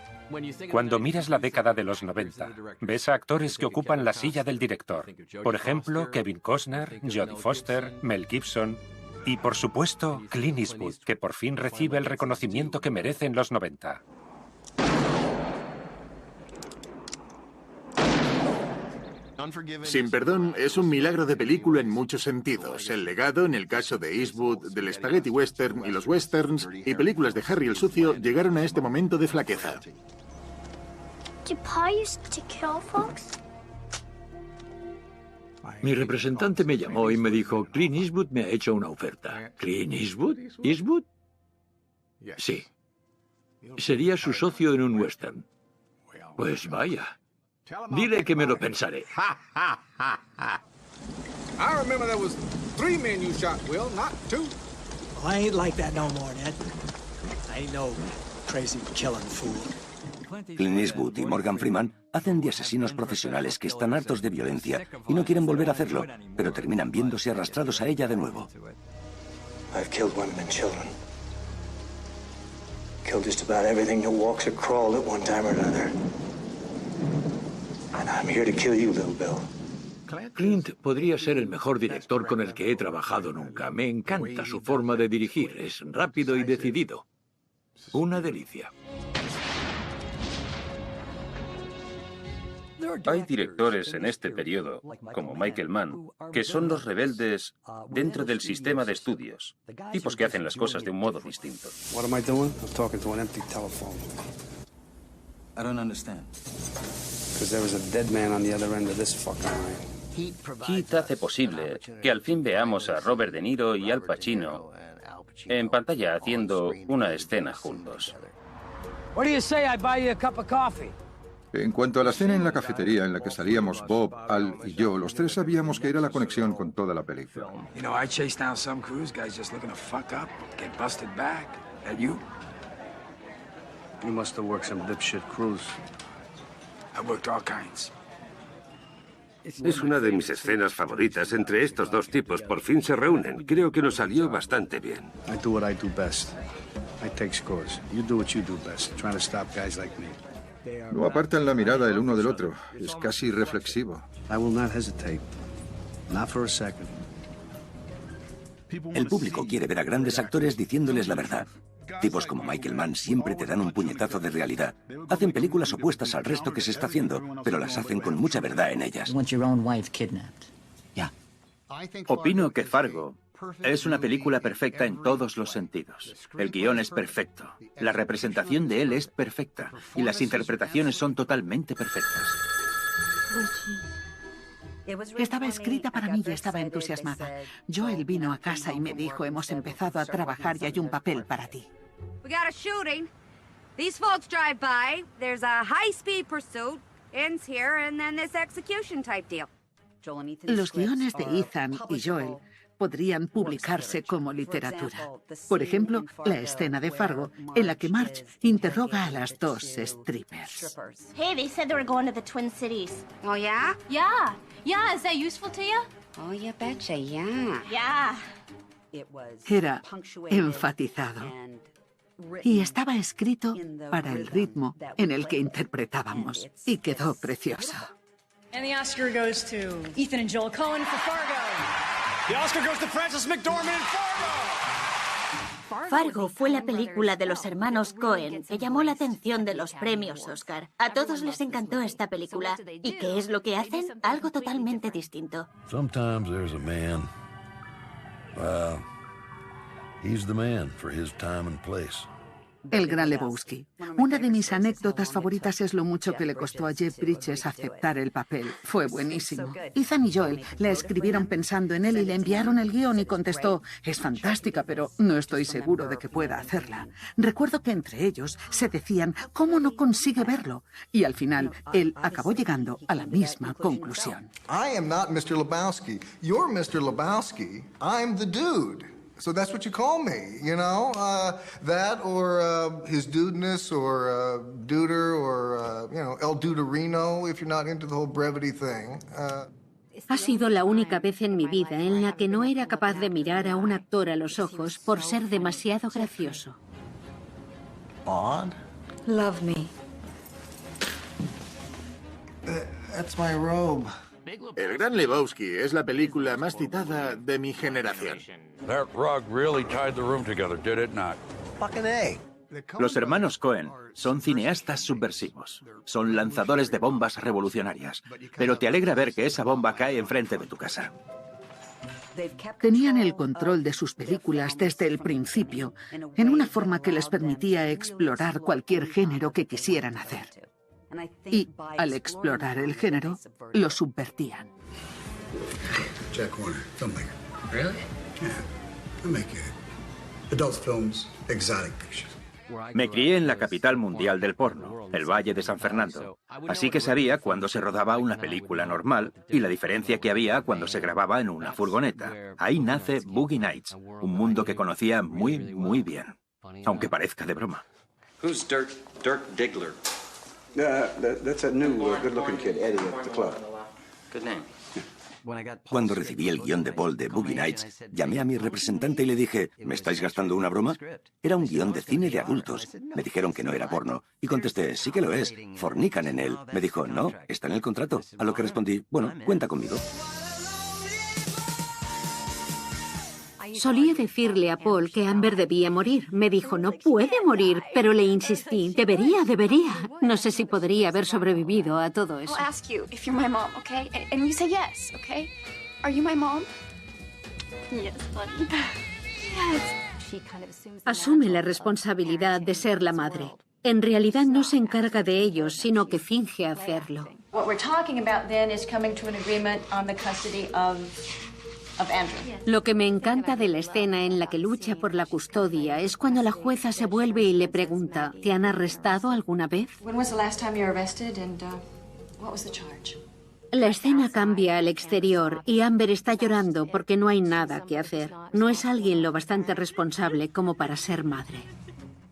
Cuando miras la década de los 90, ves a actores que ocupan la silla del director. Por ejemplo, Kevin Costner, Jodie Foster, Mel Gibson y, por supuesto, Clint Eastwood, que por fin recibe el reconocimiento que merece en los 90. Sin perdón es un milagro de película en muchos sentidos. El legado, en el caso de Eastwood, del spaghetti western y los westerns, y películas de Harry el Sucio, llegaron a este momento de flaqueza. Mi representante me llamó y me dijo, Clint Eastwood me ha hecho una oferta. ¿Clint Eastwood? ¿Eastwood? Sí. Sería su socio en un western. Pues vaya. Dile que me lo pensaré. I remember there was 3 men you shot, Will, not 2. Well, I ain't like that no more, Ned. I ain't no crazy killing fool. Clint Eastwood y Morgan Freeman hacen de asesinos profesionales que están hartos de violencia y no quieren volver a hacerlo, pero terminan viéndose arrastrados a ella de nuevo. I've killed women and children. Killed just about everything that walks or crawled at one time or another. And I'm here to kill you, little Bill. Clint podría ser el mejor director con el que he trabajado nunca. Me encanta su forma de dirigir. Es rápido y decidido. Una delicia. Hay directores en este periodo, como Michael Mann, que son los rebeldes dentro del sistema de estudios. Tipos que hacen las cosas de un modo distinto. What am I doing? I was talking to an empty telephone. I don't understand. Because there was a dead man on the other end of this fucking line. Heath hace posible que al fin veamos a Robert De Niro y Al Pacino en pantalla haciendo una escena juntos. What do you say I buy you a cup of coffee? En cuanto a la escena en la cafetería en la que salíamos Bob, Al y yo, los tres sabíamos que era la conexión con toda la película. You know, I chased down some cruise guys just looking to fuck up, get busted back. That you? You must have worked some dipshit cruise. I worked all kinds. Es una de mis escenas favoritas. Entre estos dos tipos por fin se reúnen. Creo que nos salió bastante bien. I do what I do best. I take scores. You do what you do best, trying to stop guys like me. No apartan la mirada el uno del otro. Es casi reflexivo. I will not hesitate. Not for a second. El público quiere ver a grandes actores diciéndoles la verdad. Tipos como Michael Mann siempre te dan un puñetazo de realidad. Hacen películas opuestas al resto que se está haciendo, pero las hacen con mucha verdad en ellas. Opino que Fargo es una película perfecta en todos los sentidos. El guión es perfecto, la representación de él es perfecta y las interpretaciones son totalmente perfectas. Estaba escrita para mí y estaba entusiasmada. Joel vino a casa y me dijo, hemos empezado a trabajar y hay un papel para ti. We got a shooting. These folks drive by. There's a high-speed pursuit. Ends here, and then this execution type deal. Los guiones de Ethan y Joel podrían publicarse como literatura. Por ejemplo, la escena de Fargo en la que Marge interroga a las dos strippers. Hey, they said they were going to the Twin Cities. Oh, yeah? Yeah. Yeah, is that useful to you? Oh, you betcha, yeah. Yeah. Era enfatizado y estaba escrito para el ritmo en el que interpretábamos y quedó precioso. And the Oscar goes to Ethan and Joel Coen for Fargo. The Oscar goes to Frances McDormand in Fargo. Fargo fue la película de los hermanos Coen que llamó la atención de los premios Oscar. A todos les encantó esta película. ¿Y qué es lo que hacen? Algo totalmente distinto. Sometimes there's a man. Well, he's the man for his time and place. El Gran Lebowski. Una de mis anécdotas favoritas es lo mucho que le costó a Jeff Bridges aceptar el papel. Fue buenísimo. Ethan y Joel la escribieron pensando en él y le enviaron el guión y contestó, es fantástica, pero no estoy seguro de que pueda hacerla. Recuerdo que entre ellos se decían, ¿cómo no consigue verlo? Y al final, él acabó llegando a la misma conclusión. I am not Mr. Lebowski. You're Mr. Lebowski. I'm the dude. So that's what you call me, you know? That or his dudeness or duder or, you know, El Duderino if you're not into the whole brevity thing. Ha sido la única vez en mi vida en la que no era capaz de mirar a un actor a los ojos por ser demasiado gracioso. Odd? Love me. That's my robe. El Gran Lebowski es la película más citada de mi generación. That rug really tied the room together, did it not? Fucking A. Los hermanos Coen son cineastas subversivos. Son lanzadores de bombas revolucionarias. Pero te alegra ver que esa bomba cae enfrente de tu casa. Tenían el control de sus películas desde el principio, en una forma que les permitía explorar cualquier género que quisieran hacer. Y, al explorar el género, lo subvertían. Jack Warner, filmmaker. Really? Yeah. I make adult films, exotic pictures. Me crié en la capital mundial del porno, el Valle de San Fernando. Así que sabía cuándo se rodaba una película normal y la diferencia que había cuando se grababa en una furgoneta. Ahí nace Boogie Nights, un mundo que conocía muy, muy bien. Aunque parezca de broma. Who's Dirk Diggler? That's a new, good-looking kid, Eddie, at the club. Good name. Cuando recibí el guión de Paul de Boogie Nights, llamé a mi representante y le dije, ¿me estáis gastando una broma? Era un guión de cine de adultos. Me dijeron que no era porno. Y contesté, sí que lo es. Fornican en él. Me dijo, no, está en el contrato. A lo que respondí, bueno, cuenta conmigo. Solía decirle a Paul que Amber debía morir. Me dijo, no puede morir, pero le insistí, debería. No sé si podría haber sobrevivido a todo eso. I'll ask you if you're my mom, okay? And you say yes, okay? Are you my mom? Yes, buddy. Yes. Asume la responsabilidad de ser la madre. En realidad no se encarga de ellos, sino que finge hacerlo. What we're talking about then is coming to an agreement on the custody of Andrew. Lo que me encanta de la escena en la que lucha por la custodia es cuando la jueza se vuelve y le pregunta, ¿te han arrestado alguna vez? When was the last time you were arrested and what was the charge? La escena cambia al exterior y Amber está llorando porque no hay nada que hacer. No es alguien lo bastante responsable como para ser madre.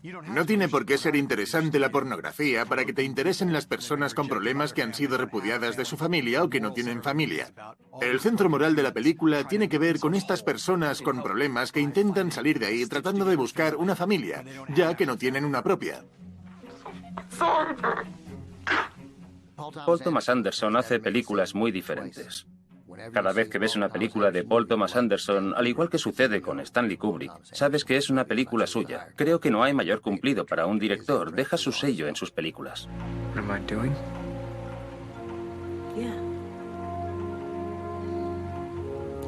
No tiene por qué ser interesante la pornografía para que te interesen las personas con problemas que han sido repudiadas de su familia o que no tienen familia. El centro moral de la película tiene que ver con estas personas con problemas que intentan salir de ahí tratando de buscar una familia, ya que no tienen una propia. Paul Thomas Anderson hace películas muy diferentes. Cada vez que ves una película de Paul Thomas Anderson, al igual que sucede con Stanley Kubrick, sabes que es una película suya. Creo que no hay mayor cumplido para un director. Deja su sello en sus películas. What am I doing? Yeah.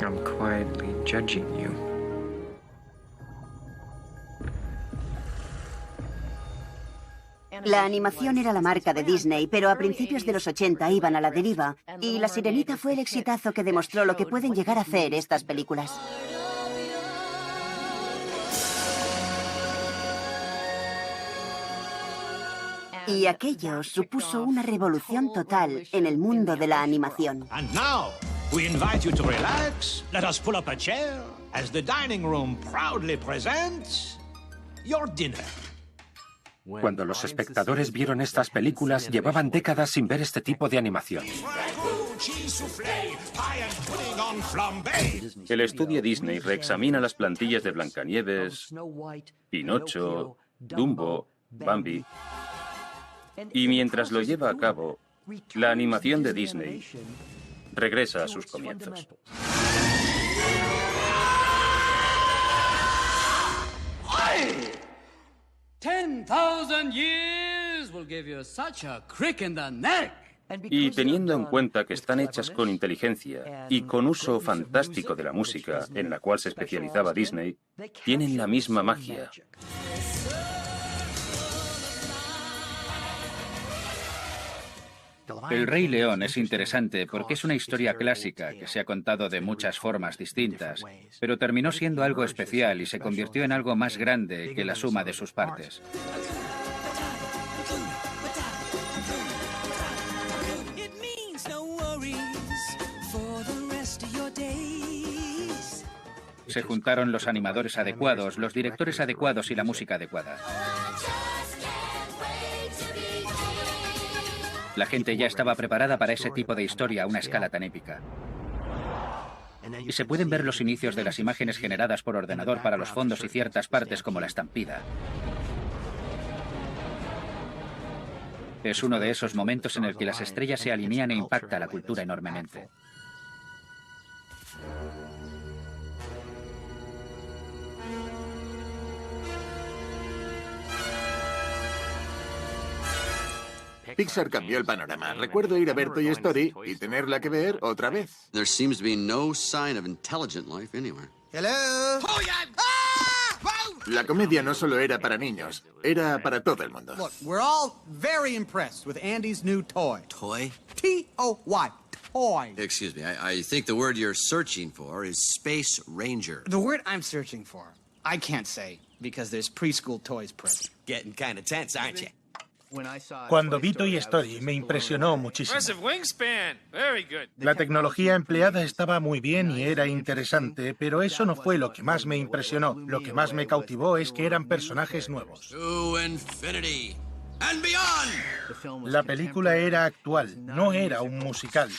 I'm quietly judging you. La animación era la marca de Disney, pero a principios de los 80 iban a la deriva, y La Sirenita fue el exitazo que demostró lo que pueden llegar a hacer estas películas. Y aquello supuso una revolución total en el mundo de la animación. And now, we invite you to relax. Let us pull up a chair as the dining room proudly presents your dinner. Cuando los espectadores vieron estas películas, llevaban décadas sin ver este tipo de animación. El estudio Disney reexamina las plantillas de Blancanieves, Pinocho, Dumbo, Bambi. Y mientras lo lleva a cabo, la animación de Disney regresa a sus comienzos. Y teniendo en cuenta que están hechas con inteligencia y con uso fantástico de la música en la cual se especializaba Disney, tienen la misma magia. El Rey León es interesante porque es una historia clásica que se ha contado de muchas formas distintas, pero terminó siendo algo especial y se convirtió en algo más grande que la suma de sus partes. Se juntaron los animadores adecuados, los directores adecuados y la música adecuada. La gente ya estaba preparada para ese tipo de historia a una escala tan épica. Y se pueden ver los inicios de las imágenes generadas por ordenador para los fondos y ciertas partes como la estampida. Es uno de esos momentos en el que las estrellas se alinean e impacta la cultura enormemente. Pixar cambió el panorama. Recuerdo ir a ver Toy Story y tenerla que ver otra vez. There seems to be no sign of intelligent life anywhere. Hello. La comedia no solo era para niños, era para todo el mundo. Look, we're all very impressed with Andy's new toy. Toy? T-O-Y. Toy. Excuse me, I think the word you're searching for is Space Ranger. The word I'm searching for, I can't say, because there's preschool toys present. Getting kind of tense, aren't you? Cuando vi Toy Story me impresionó muchísimo. La tecnología empleada estaba muy bien y era interesante, pero eso no fue lo que más me impresionó. Lo que más me cautivó es que eran personajes nuevos. La película era actual, no era un musical.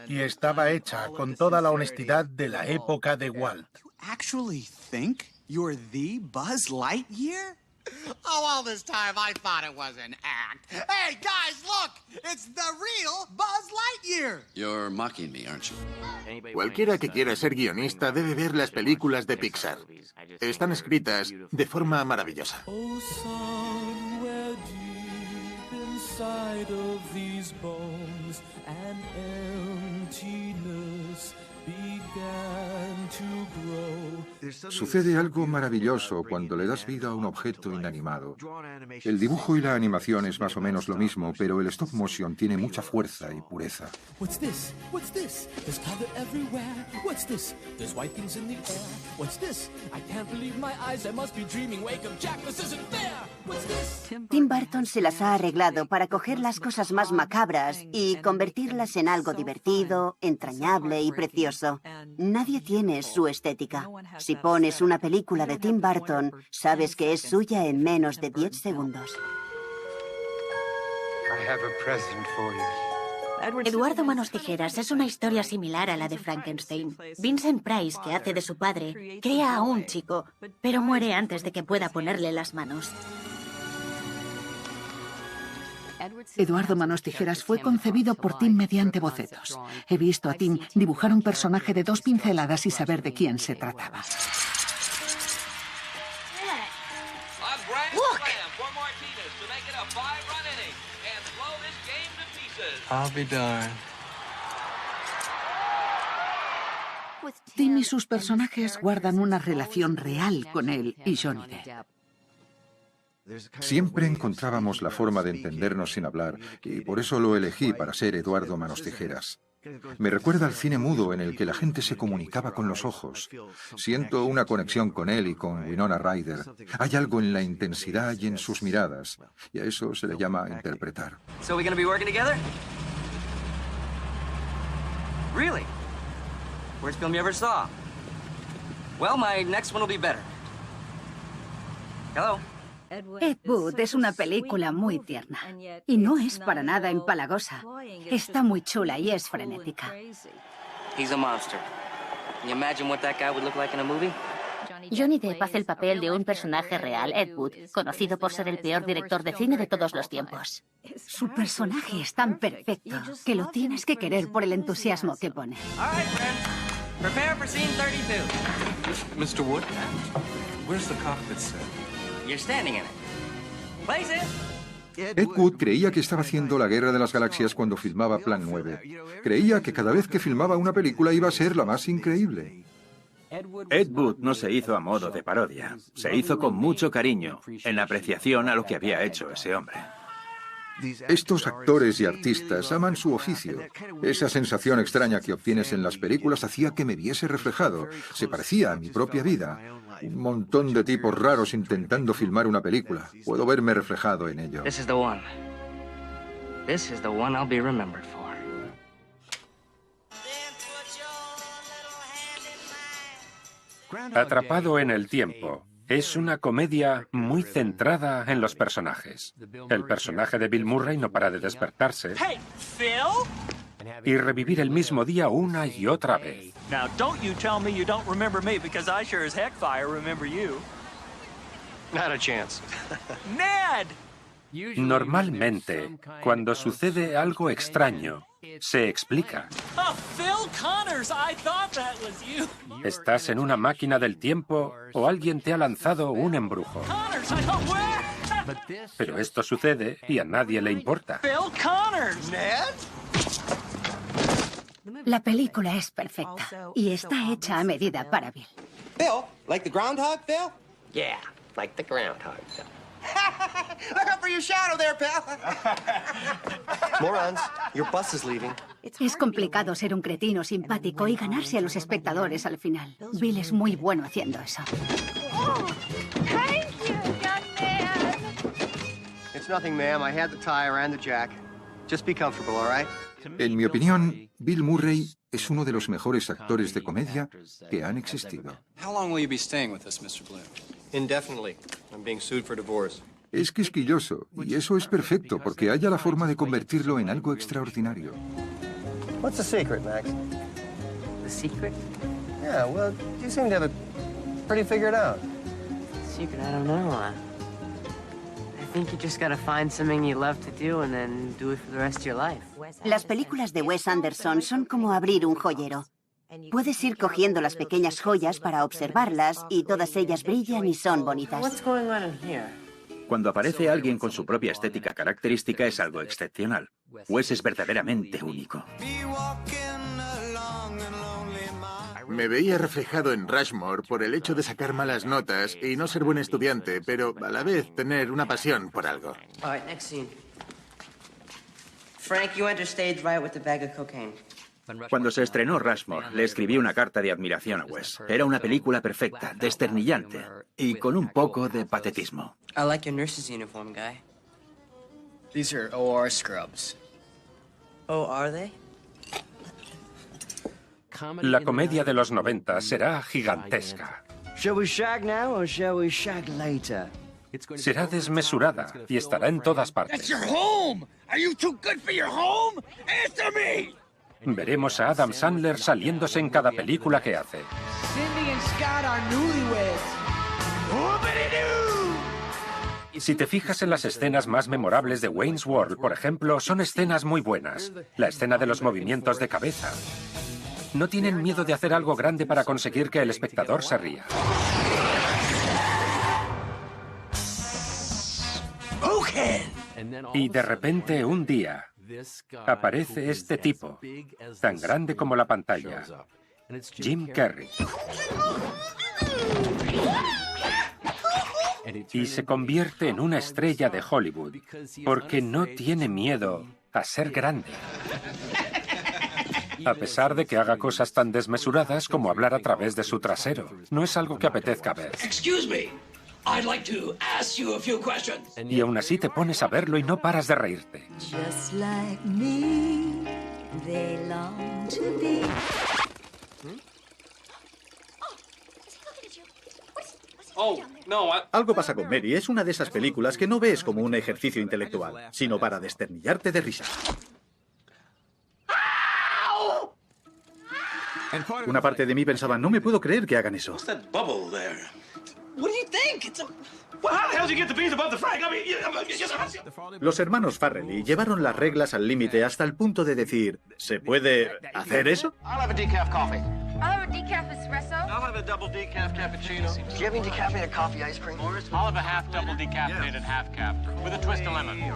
Y estaba hecha con toda la honestidad de la época de Walt. Actually think you're the Buzz Lightyear? Oh, all this time I thought it was an act. Hey, guys, look! It's the real Buzz Lightyear! You're mocking me, aren't you? Cualquiera que quiera ser guionista debe ver las películas de Pixar. Están escritas de forma maravillosa. Sucede algo maravilloso cuando le das vida a un objeto inanimado. El dibujo y la animación es más o menos lo mismo, pero el stop motion tiene mucha fuerza y pureza. Tim Burton se las ha arreglado para coger las cosas más macabras y convertirlas en algo divertido, entrañable y precioso. curioso. Nadie tiene su estética. Si pones una película de Tim Burton, sabes que es suya en menos de 10 segundos. I have a present for you. Eduardo Manos Tijeras es una historia similar a la de Frankenstein. Vincent Price, que hace de su padre, crea a un chico, pero muere antes de que pueda ponerle las manos. Eduardo Manos Tijeras fue concebido por Tim mediante bocetos. He visto a Tim dibujar un personaje de 2 pinceladas y saber de quién se trataba. I'll be darned. Tim y sus personajes guardan una relación real con él y Johnny Depp. Siempre encontrábamos la forma de entendernos sin hablar, y por eso lo elegí para ser Eduardo Manos Tijeras. Me recuerda al cine mudo en el que la gente se comunicaba con los ojos. Siento una conexión con él y con Winona Ryder. Hay algo en la intensidad y en sus miradas, y a eso se le llama interpretar. So we gonna be working together? Really? Worst film you ever saw? Well, my next one will be better. Hello. Ed Wood es una película muy tierna y no es para nada empalagosa. Está muy chula y es frenética. He's a monster. Can you imagine what that guy would look like in a movie? Johnny Depp hace el papel de un personaje real, Ed Wood, conocido por ser el peor director de cine de todos los tiempos. Su personaje es tan perfecto que lo tienes que querer por el entusiasmo que pone. All right, friends. Prepare for scene 32. Mr. Wood, where's the cockpit set? You're standing in it. Place it. Ed Wood creía que estaba haciendo la Guerra de las Galaxias cuando filmaba Plan 9. Creía que cada vez que filmaba una película iba a ser la más increíble. Ed Wood no se hizo a modo de parodia. Se hizo con mucho cariño, en apreciación a lo que había hecho ese hombre. Estos actores y artistas aman su oficio. Esa sensación extraña que obtienes en las películas hacía que me viese reflejado. Se parecía a mi propia vida. Un montón de tipos raros intentando filmar una película. Puedo verme reflejado en ello. This is the one. This is the one I'll be remembered for. Atrapado en el tiempo. Es una comedia muy centrada en los personajes. El personaje de Bill Murray no para de despertarse Hey, Phil! y revivir el mismo día una y otra vez. Now, don't you tell me you don't remember me, because I sure as heck fire remember you. Not a chance. Ned! Normalmente, cuando sucede algo extraño, se explica. Oh, Phil Connors, I thought that was you. Estás en una máquina del tiempo o alguien te ha lanzado un embrujo. Connors, I don't where? Pero esto sucede y a nadie le importa. Phil Connors! Ned? La película es perfecta y está hecha a medida para Bill. Bill, like the groundhog, Phil? Yeah, like the groundhog, Phil. Look out for your shadow there, pal. Morons, your bus is leaving. Es complicado ser un cretino simpático y ganarse a los espectadores al final. Bill es muy bueno haciendo eso. Oh, thank you, young man. It's nothing, ma'am. I had the tire and the jack. Just be comfortable, all right? En mi opinión, Bill Murray es uno de los mejores actores de comedia que han existido. How long will you be staying with us, Mr. Bloom? Indefinitely. I'm being sued for divorce. Es quisquilloso, y eso es perfecto porque haya la forma de convertirlo en algo extraordinario. What's the secret, Max? The secret? Yeah, well, you seem to have it pretty figured out. Secret, I don't know. I think you just gotta find something you love to do and then do it for the rest of your life. Las películas de Wes Anderson son como abrir un joyero. Puedes ir cogiendo las pequeñas joyas para observarlas y todas ellas brillan y son bonitas. What's going on in here? Cuando aparece alguien con su propia estética característica es algo excepcional. Wes es verdaderamente único. Me veía reflejado en Rushmore por el hecho de sacar malas notas y no ser buen estudiante, pero a la vez tener una pasión por algo. All right, next scene. Frank, you enter stage right with the bag of cocaine. Cuando se estrenó Rushmore, le escribí una carta de admiración a Wes. Era una película perfecta, desternillante y con un poco de patetismo. I like your nurse's uniform, guy. These are OR scrubs. Oh, are they? La comedia de los 90 será gigantesca. Shall we shag now or shall we shag later? Será desmesurada y estará en todas partes. That's your home! Are you too good for your home? Answer me! Veremos a Adam Sandler saliéndose en cada película que hace. Cindy and Scott are newlyweds. Si te fijas en las escenas más memorables de Wayne's World, por ejemplo, son escenas muy buenas. La escena de los movimientos de cabeza. No tienen miedo de hacer algo grande para conseguir que el espectador se ría. Y de repente, un día, aparece este tipo, tan grande como la pantalla, Jim Carrey. Y se convierte en una estrella de Hollywood, porque no tiene miedo a ser grande. A pesar de que haga cosas tan desmesuradas como hablar a través de su trasero. No es algo que apetezca ver. Y aún así te pones a verlo y no paras de reírte. Algo pasa con Mary. Es una de esas películas que no ves como un ejercicio intelectual, sino para desternillarte de risa. Una parte de mí pensaba, no me puedo creer que hagan eso. Los hermanos Farrelly llevaron las reglas al límite hasta el punto de decir, ¿se puede hacer eso? I'll have a decaf coffee. I'll have a decaf espresso. I'll have a double decaf cappuccino. Do you have any decaffeinated coffee ice cream? I'll have a half double decaffeinated half cap with a twist of lemon.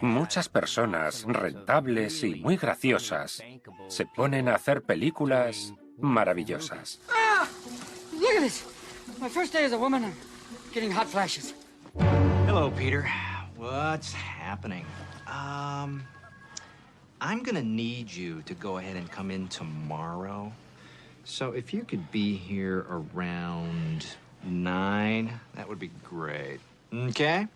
Muchas personas rentables y muy graciosas se ponen a hacer películas maravillosas. Ah! Look at this. My first day as a woman, I'm getting hot flashes. Hello, Peter. What's happening? I'm gonna need you to go ahead and come in tomorrow. So if you could be here around 9, that would be great. Okay?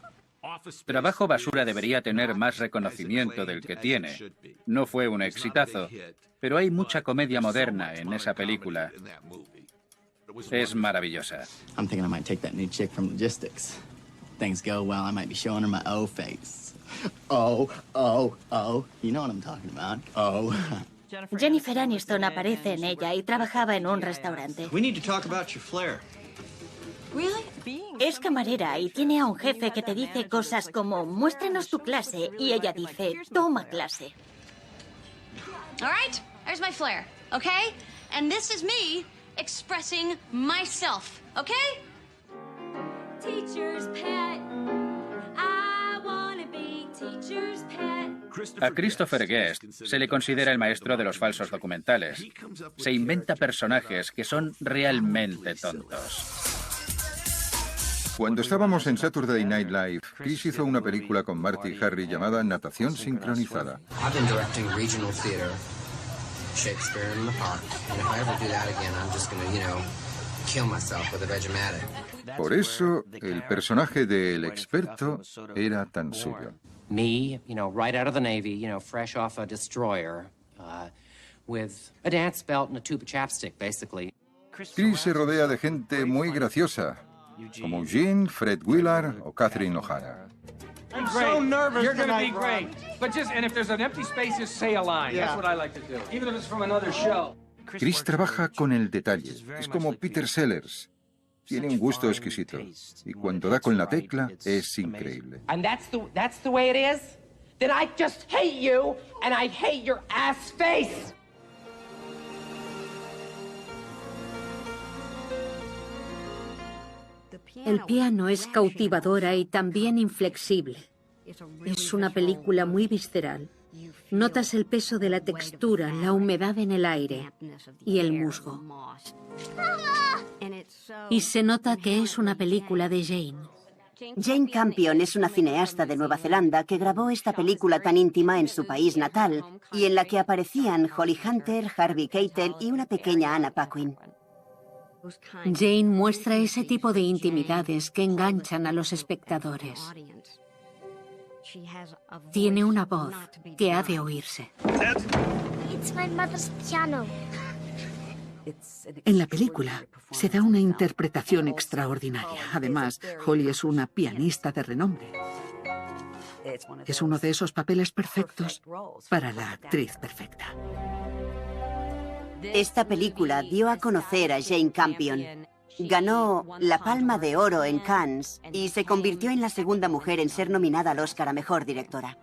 Trabajo basura debería tener más reconocimiento del que tiene. No fue un exitazo, pero hay mucha comedia moderna en esa película. Es maravillosa. I'm thinking I might take that new chick from Logistics. Things go well, I might be showing her my O face. Oh. You know what I'm talking about. Oh. Jennifer Aniston aparece en ella y trabajaba en un restaurante. We need to talk about your flair. Es camarera y tiene a un jefe que te dice cosas como muéstranos tu clase y ella dice toma clase. All right, there's my flair, okay? And this is me expressing myself, okay? Teacher's pet. I wanna be teacher's pet. A Christopher Guest se le considera el maestro de los falsos documentales. Se inventa personajes que son realmente tontos. Cuando estábamos en Saturday Night Live, Chris hizo una película con Marty y Harry llamada Natación Sincronizada. I've been directing regional theater, Shakespeare in the Park, and if I ever do that again, I'm just gonna, kill myself with a Vegematic. Por eso, el personaje del experto era tan suyo. Me, right out of the Navy, fresh off a destroyer, with a dance belt and a tube of chapstick, basically. Chris se rodea de gente muy graciosa, como Eugene, Fred Willard o Catherine O'Hara. I'm so nervous. You're going to be great. And if there's an empty space, just say a line. Yeah. That's what I like to do, even if it's from another show. Chris trabaja con el detalle. Es como Peter Sellers. Tiene un gusto exquisito. Y cuando da con la tecla, es increíble. And that's the way it is? Then I just hate you, and I hate your ass face. El piano es cautivadora y también inflexible. Es una película muy visceral. Notas el peso de la textura, la humedad en el aire y el musgo. Y se nota que es una película de Jane. Jane Campion es una cineasta de Nueva Zelanda que grabó esta película tan íntima en su país natal y en la que aparecían Holly Hunter, Harvey Keitel y una pequeña Anna Paquin. Jane muestra ese tipo de intimidades que enganchan a los espectadores. Tiene una voz que ha de oírse. It's my mother's piano. En la película se da una interpretación extraordinaria. Además, Holly es una pianista de renombre. Es uno de esos papeles perfectos para la actriz perfecta. Esta película dio a conocer a Jane Campion. Ganó la Palma de Oro en Cannes y se convirtió en la segunda mujer en ser nominada al Oscar a Mejor Directora.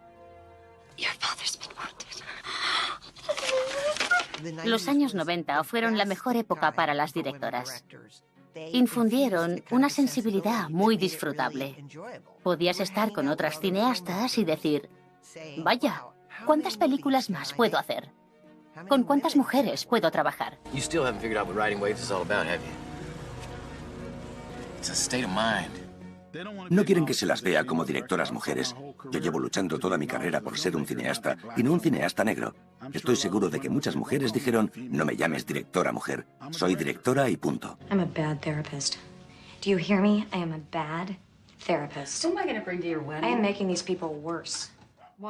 Los años 90 fueron la mejor época para las directoras. Infundieron una sensibilidad muy disfrutable. Podías estar con otras cineastas y decir, vaya, ¿cuántas películas más puedo hacer? ¿Con cuántas mujeres puedo trabajar? You still haven't figured out what Riding Waves is all about, have you? It's a state of mind. No quieren que se las vea como directoras mujeres. Yo llevo luchando toda mi carrera por ser un cineasta y no un cineasta negro. Estoy seguro de que muchas mujeres dijeron, no me llames directora mujer, soy directora y punto. I'm a bad therapist. Do you hear me? I am a bad therapist. Who am I going to bring to your wedding? I am making these people worse.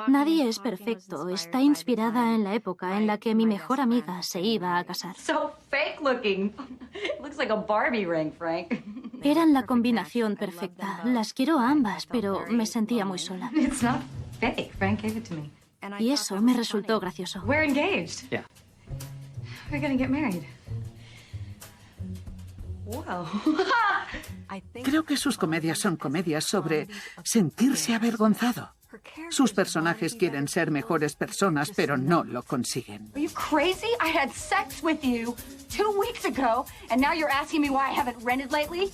Nadie es perfecto. Está inspirada en la época en la que mi mejor amiga se iba a casar. So fake looking. Looks like a Barbie ring, Frank. Eran la combinación perfecta. Las quiero a ambas, pero me sentía muy sola. It's not fake. Frank gave it to me. Y eso me resultó gracioso. We're engaged. Yeah. We're gonna get married. Wow. Creo que sus comedias son comedias sobre sentirse avergonzado. Sus personajes quieren ser mejores personas, pero no lo consiguen. Are you crazy? I had sex with you 2 weeks ago, and now you're asking me why I haven't rented lately?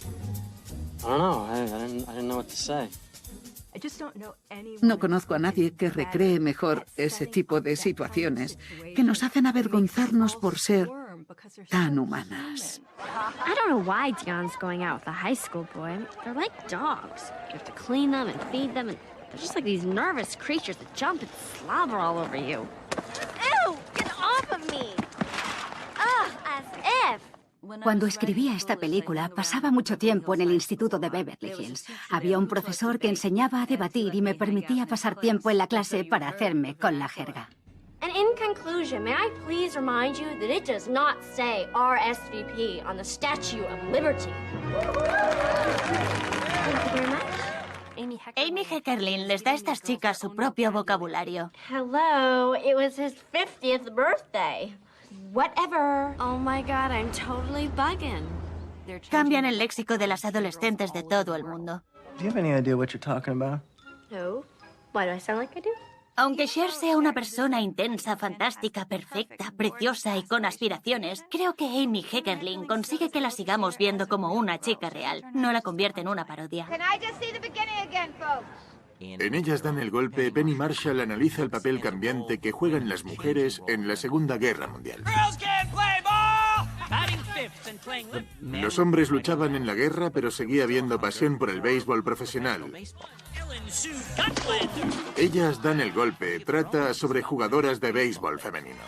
I don't know. I didn't know what to say. No conozco a nadie que recree mejor ese tipo de situaciones que nos hacen avergonzarnos por ser tan humanas. I don't know why Dion's going out with a high school boy. They're like dogs. You have to clean them and feed them, and they're just like these nervous creatures that jump and slobber all over you. Ew! Get off of me! Ugh, as if. Cuando escribía esta película, pasaba mucho tiempo en el instituto de Beverly Hills. Había un profesor que enseñaba a debatir y me permitía pasar tiempo en la clase para hacerme con la jerga. And in conclusion, may I please remind you that it does not say RSVP on the Statue of Liberty. Thank you very much. Amy Heckerling les da a estas chicas su propio vocabulario. Hello, it was his 50th birthday. Whatever. Oh my God, I'm totally bugging. Cambian el léxico de las adolescentes de todo el mundo. Do you have any idea what you're talking about? No. Why do I sound like I do? Aunque Cher sea una persona intensa, fantástica, perfecta, preciosa y con aspiraciones, creo que Amy Heckerling consigue que la sigamos viendo como una chica real. No la convierte en una parodia. En Ellas dan el golpe, Penny Marshall analiza el papel cambiante que juegan las mujeres en la Segunda Guerra Mundial. Los hombres luchaban en la guerra, pero seguía habiendo pasión por el béisbol profesional. Ellas dan el golpe trata sobre jugadoras de béisbol femenino.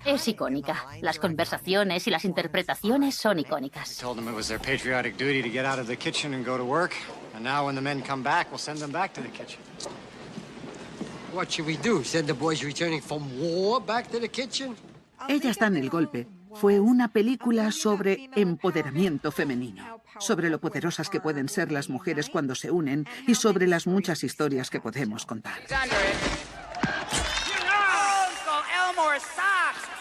Es icónica. Las conversaciones y las interpretaciones son icónicas. Told them it was their patriotic duty to get out of the kitchen and go to work. And now when the men come back, we'll send them back to the kitchen. What should we do? Send the boys returning from war back to the kitchen? Ellas dan el golpe. Fue una película sobre empoderamiento femenino, sobre lo poderosas que pueden ser las mujeres cuando se unen y sobre las muchas historias que podemos contar.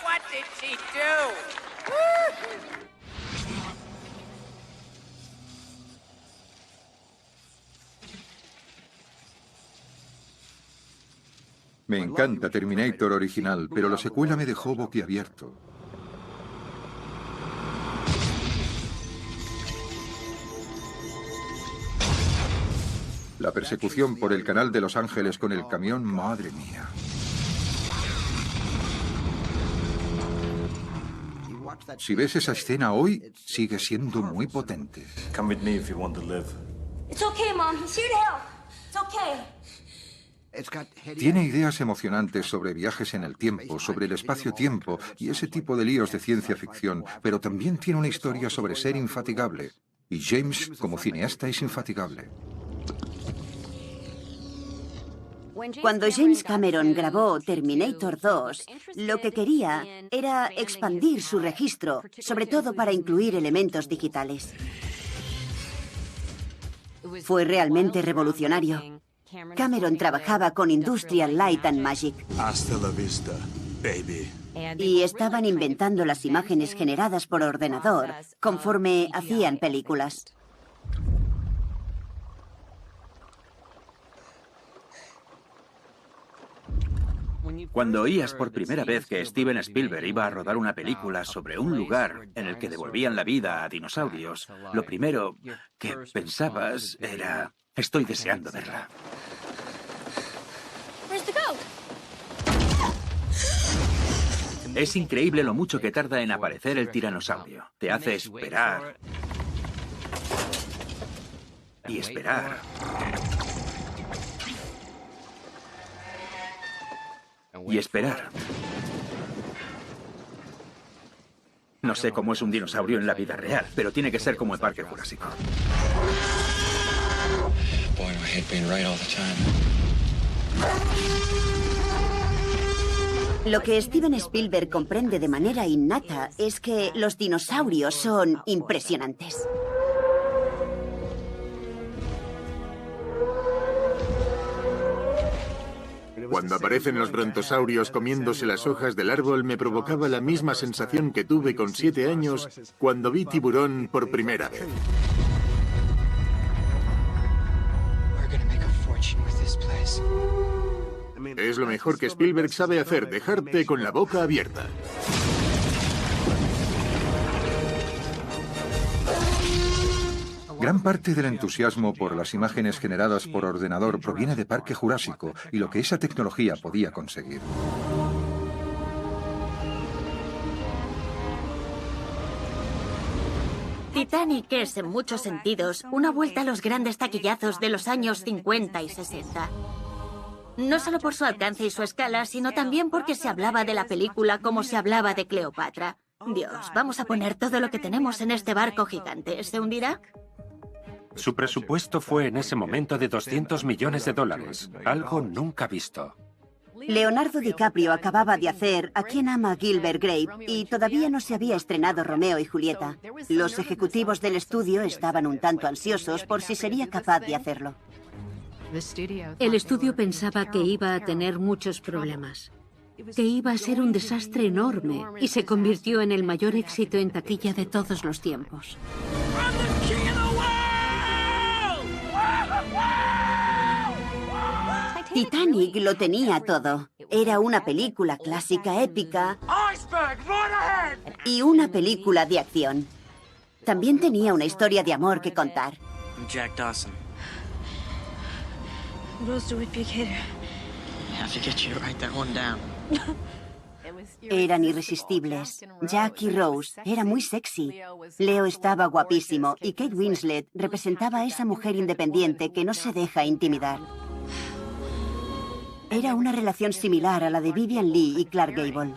What did she do? Me encanta Terminator original, pero la secuela me dejó boquiabierto. La persecución por el canal de Los Ángeles con el camión, madre mía. Si ves esa escena hoy, sigue siendo muy potente. Come with me if you want to live. It's okay, Mom. He's here to help. It's okay. Tiene ideas emocionantes sobre viajes en el tiempo, sobre el espacio-tiempo y ese tipo de líos de ciencia ficción, pero también tiene una historia sobre ser infatigable. Y James, como cineasta, es infatigable. Cuando James Cameron grabó Terminator 2, lo que quería era expandir su registro, sobre todo para incluir elementos digitales. Fue realmente revolucionario. Cameron trabajaba con Industrial Light and Magic. Hasta la vista, baby. Y estaban inventando las imágenes generadas por ordenador conforme hacían películas. Cuando oías por primera vez que Steven Spielberg iba a rodar una película sobre un lugar en el que devolvían la vida a dinosaurios, lo primero que pensabas era: estoy deseando verla. Es increíble lo mucho que tarda en aparecer el tiranosaurio. Te hace esperar. Y esperar. Y esperar. No sé cómo es un dinosaurio en la vida real, pero tiene que ser como el Parque Jurásico. Boy, I hate being right all the time. Lo que Steven Spielberg comprende de manera innata es que los dinosaurios son impresionantes. Cuando aparecen los brontosaurios comiéndose las hojas del árbol, me provocaba la misma sensación que tuve con 7 años cuando vi Tiburón por primera vez. Es lo mejor que Spielberg sabe hacer, dejarte con la boca abierta. Gran parte del entusiasmo por las imágenes generadas por ordenador proviene de Parque Jurásico y lo que esa tecnología podía conseguir. Titanic es, en muchos sentidos, una vuelta a los grandes taquillazos de los años 50 y 60. No solo por su alcance y su escala, sino también porque se hablaba de la película como se hablaba de Cleopatra. Dios, vamos a poner todo lo que tenemos en este barco gigante. ¿Se hundirá? Su presupuesto fue en ese momento de $200 millones, algo nunca visto. Leonardo DiCaprio acababa de hacer A quien ama a Gilbert Grape y todavía no se había estrenado Romeo y Julieta. Los ejecutivos del estudio estaban un tanto ansiosos por si sería capaz de hacerlo. El estudio pensaba que iba a tener muchos problemas, que iba a ser un desastre enorme y se convirtió en el mayor éxito en taquilla de todos los tiempos. Titanic lo tenía todo. Era una película clásica épica y una película de acción. También tenía una historia de amor que contar. I'm Jack Dawson. Rose with Big Hitter. I have to get you to write that one down. Eran irresistibles. Jack y Rose era muy sexy. Leo estaba guapísimo y Kate Winslet representaba a esa mujer independiente que no se deja intimidar. Era una relación similar a la de Vivian Leigh y Clark Gable.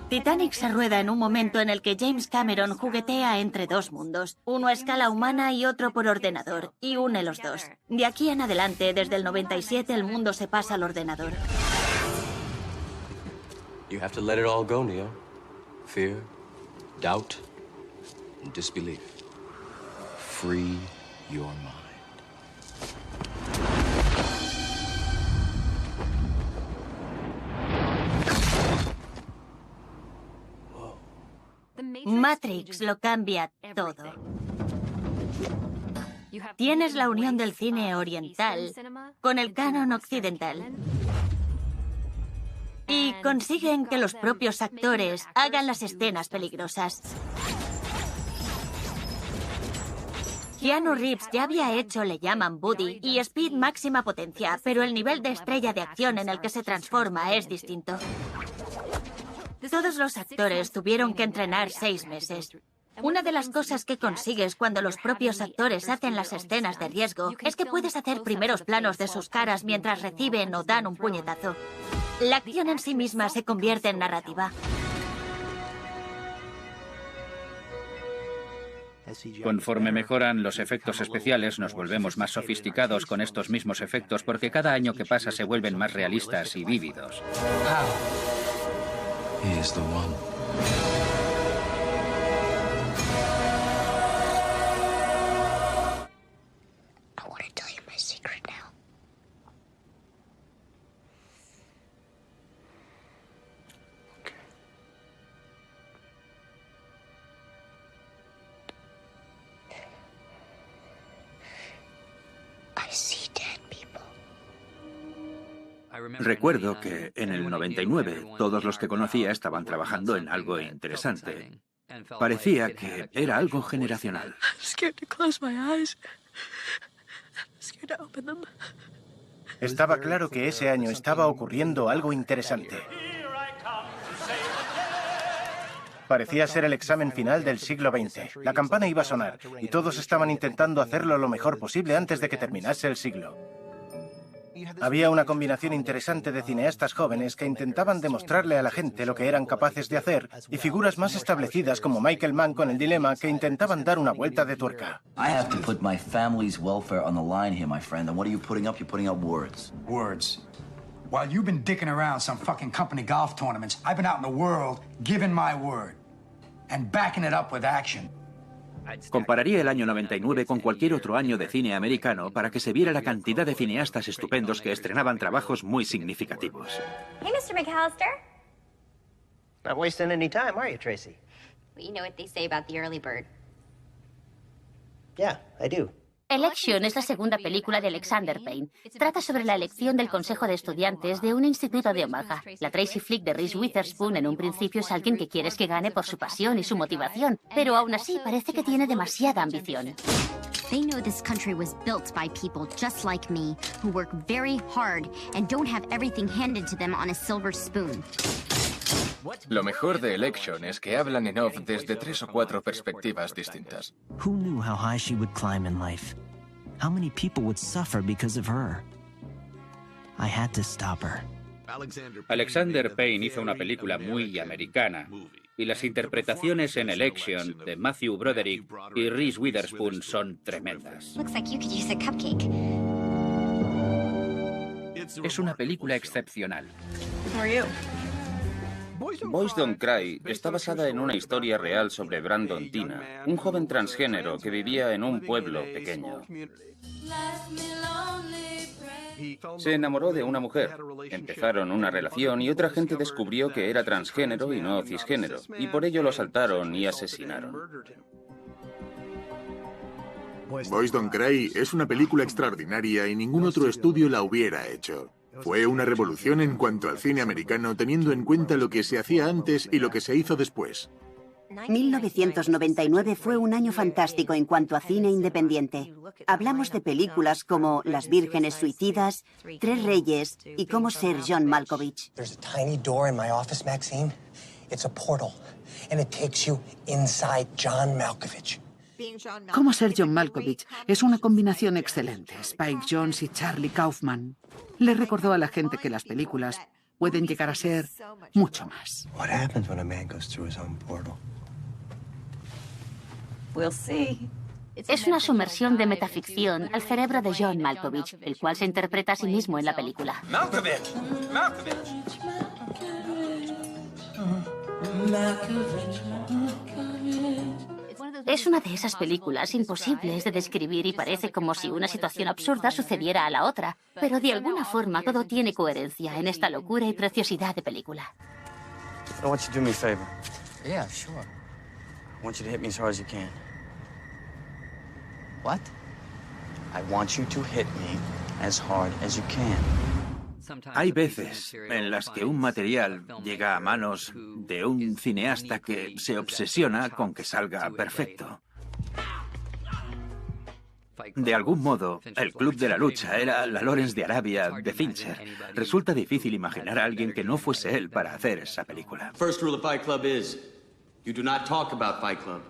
Titanic se rueda en un momento en el que James Cameron juguetea entre dos mundos, uno a escala humana y otro por ordenador, y une los dos. De aquí en adelante, desde el 97, el mundo se pasa al ordenador. You have to let it all go, Neo. Fear, doubt, and disbelief. Free your mind. Matrix lo cambia todo. Tienes la unión del cine oriental con el canon occidental. Y consiguen que los propios actores hagan las escenas peligrosas. Keanu Reeves ya había hecho Le llaman Buddy y Speed máxima potencia, pero el nivel de estrella de acción en el que se transforma es distinto. Todos los actores tuvieron que entrenar 6 meses. Una de las cosas que consigues cuando los propios actores hacen las escenas de riesgo es que puedes hacer primeros planos de sus caras mientras reciben o dan un puñetazo. La acción en sí misma se convierte en narrativa. Conforme mejoran los efectos especiales, nos volvemos más sofisticados con estos mismos efectos porque cada año que pasa se vuelven más realistas y vívidos. He is the one. I want to tell you my secret now. I see dead people. Recuerdo que en el 99 todos los que conocía estaban trabajando en algo interesante. Parecía que era algo generacional. Estaba claro que ese año estaba ocurriendo algo interesante. Parecía ser el examen final del siglo XX. La campana iba a sonar y todos estaban intentando hacerlo lo mejor posible antes de que terminase el siglo. Había una combinación interesante de cineastas jóvenes que intentaban demostrarle a la gente lo que eran capaces de hacer y figuras más establecidas como Michael Mann con El Dilema que intentaban dar una vuelta de tuerca. I have to put my family's welfare on the line here, my friend. And what are you putting up? You're putting up words. Words. While you've been dicking around some fucking company golf tournaments, I've been out in the world giving my word and backing it up with action. Compararía el año 99 con cualquier otro año de cine americano para que se viera la cantidad de cineastas estupendos que estrenaban trabajos muy significativos. Hey, Mr. McAllister. Not wasting any time, are you, Tracy? Well, you know what they say about the early bird. Yeah, I do. Election es la segunda película de Alexander Payne. Trata sobre la elección del Consejo de Estudiantes de un instituto de Omaha. La Tracy Flick de Reese Witherspoon en un principio es alguien que quieres que gane por su pasión y su motivación, pero aún así parece que tiene demasiada ambición. They know this country was built by people just like me, who work very hard and don't have everything handed to them on a silver spoon. Lo mejor de Election es que hablan en off desde 3 o 4 perspectivas distintas. Who knew how high she would climb in life? How many people would suffer because of her? I had to stop her. Alexander Payne hizo una película muy americana y las interpretaciones en Election de Matthew Broderick y Reese Witherspoon son tremendas. Looks like you could use a cupcake. Es una película excepcional. Who are you? Boys Don't Cry está basada en una historia real sobre Brandon Tina, un joven transgénero que vivía en un pueblo pequeño. Se enamoró de una mujer, empezaron una relación y otra gente descubrió que era transgénero y no cisgénero, y por ello lo asaltaron y asesinaron. Boys Don't Cry es una película extraordinaria y ningún otro estudio la hubiera hecho. Fue una revolución en cuanto al cine americano, teniendo en cuenta lo que se hacía antes y lo que se hizo después. 1999 fue un año fantástico en cuanto a cine independiente. Hablamos de películas como Las Vírgenes Suicidas, Tres Reyes y Cómo ser John Malkovich. There's a tiny door in my office, Maxine. It's a portal, and it takes you inside John Malkovich. Cómo ser John Malkovich es una combinación excelente. Spike Jonze y Charlie Kaufman. Le recordó a la gente que las películas pueden llegar a ser mucho más. What happens when a man goes through his own portal? We'll see. Es una sumersión de metaficción al cerebro de John Malkovich, el cual se interpreta a sí mismo en la película. Malkovich! Es una de esas películas imposibles de describir y parece como si una situación absurda sucediera a la otra, pero de alguna forma todo tiene coherencia en esta locura y preciosidad de película. I want you to do me a favor. Yeah, sure. I want you to hit me as hard as you can. What? I want you to hit me as hard as you can. Hay veces en las que un material llega a manos de un cineasta que se obsesiona con que salga perfecto. De algún modo, el Club de la Lucha era la Lawrence de Arabia de Fincher. Resulta difícil imaginar a alguien que no fuese él para hacer esa película. First rule of Fight Club is, you do not talk about Fight Club.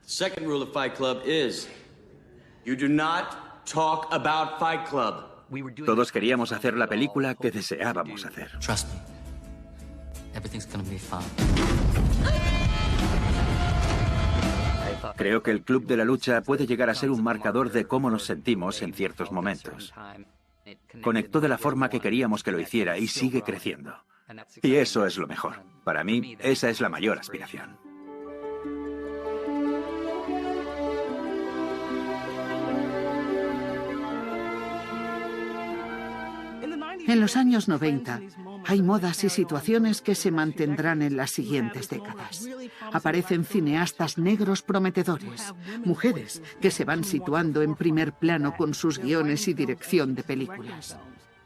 The second rule of Fight Club is, you do not talk about Fight Club. Todos queríamos hacer la película que deseábamos hacer. Trust me. Everything's gonna be fine. Creo que el Club de la Lucha puede llegar a ser un marcador de cómo nos sentimos en ciertos momentos. Conectó de la forma que queríamos que lo hiciera y sigue creciendo. Y eso es lo mejor. Para mí, esa es la mayor aspiración. En los años 90 hay modas y situaciones que se mantendrán en las siguientes décadas. Aparecen cineastas negros prometedores, mujeres que se van situando en primer plano con sus guiones y dirección de películas.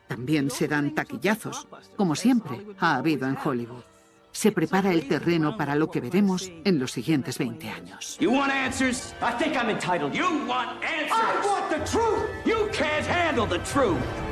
También se dan taquillazos, como siempre ha habido en Hollywood. Se prepara el terreno para lo que veremos en los siguientes 20 años. You want answers? I think I'm entitled. You want answers? I want the truth. You can't handle the truth.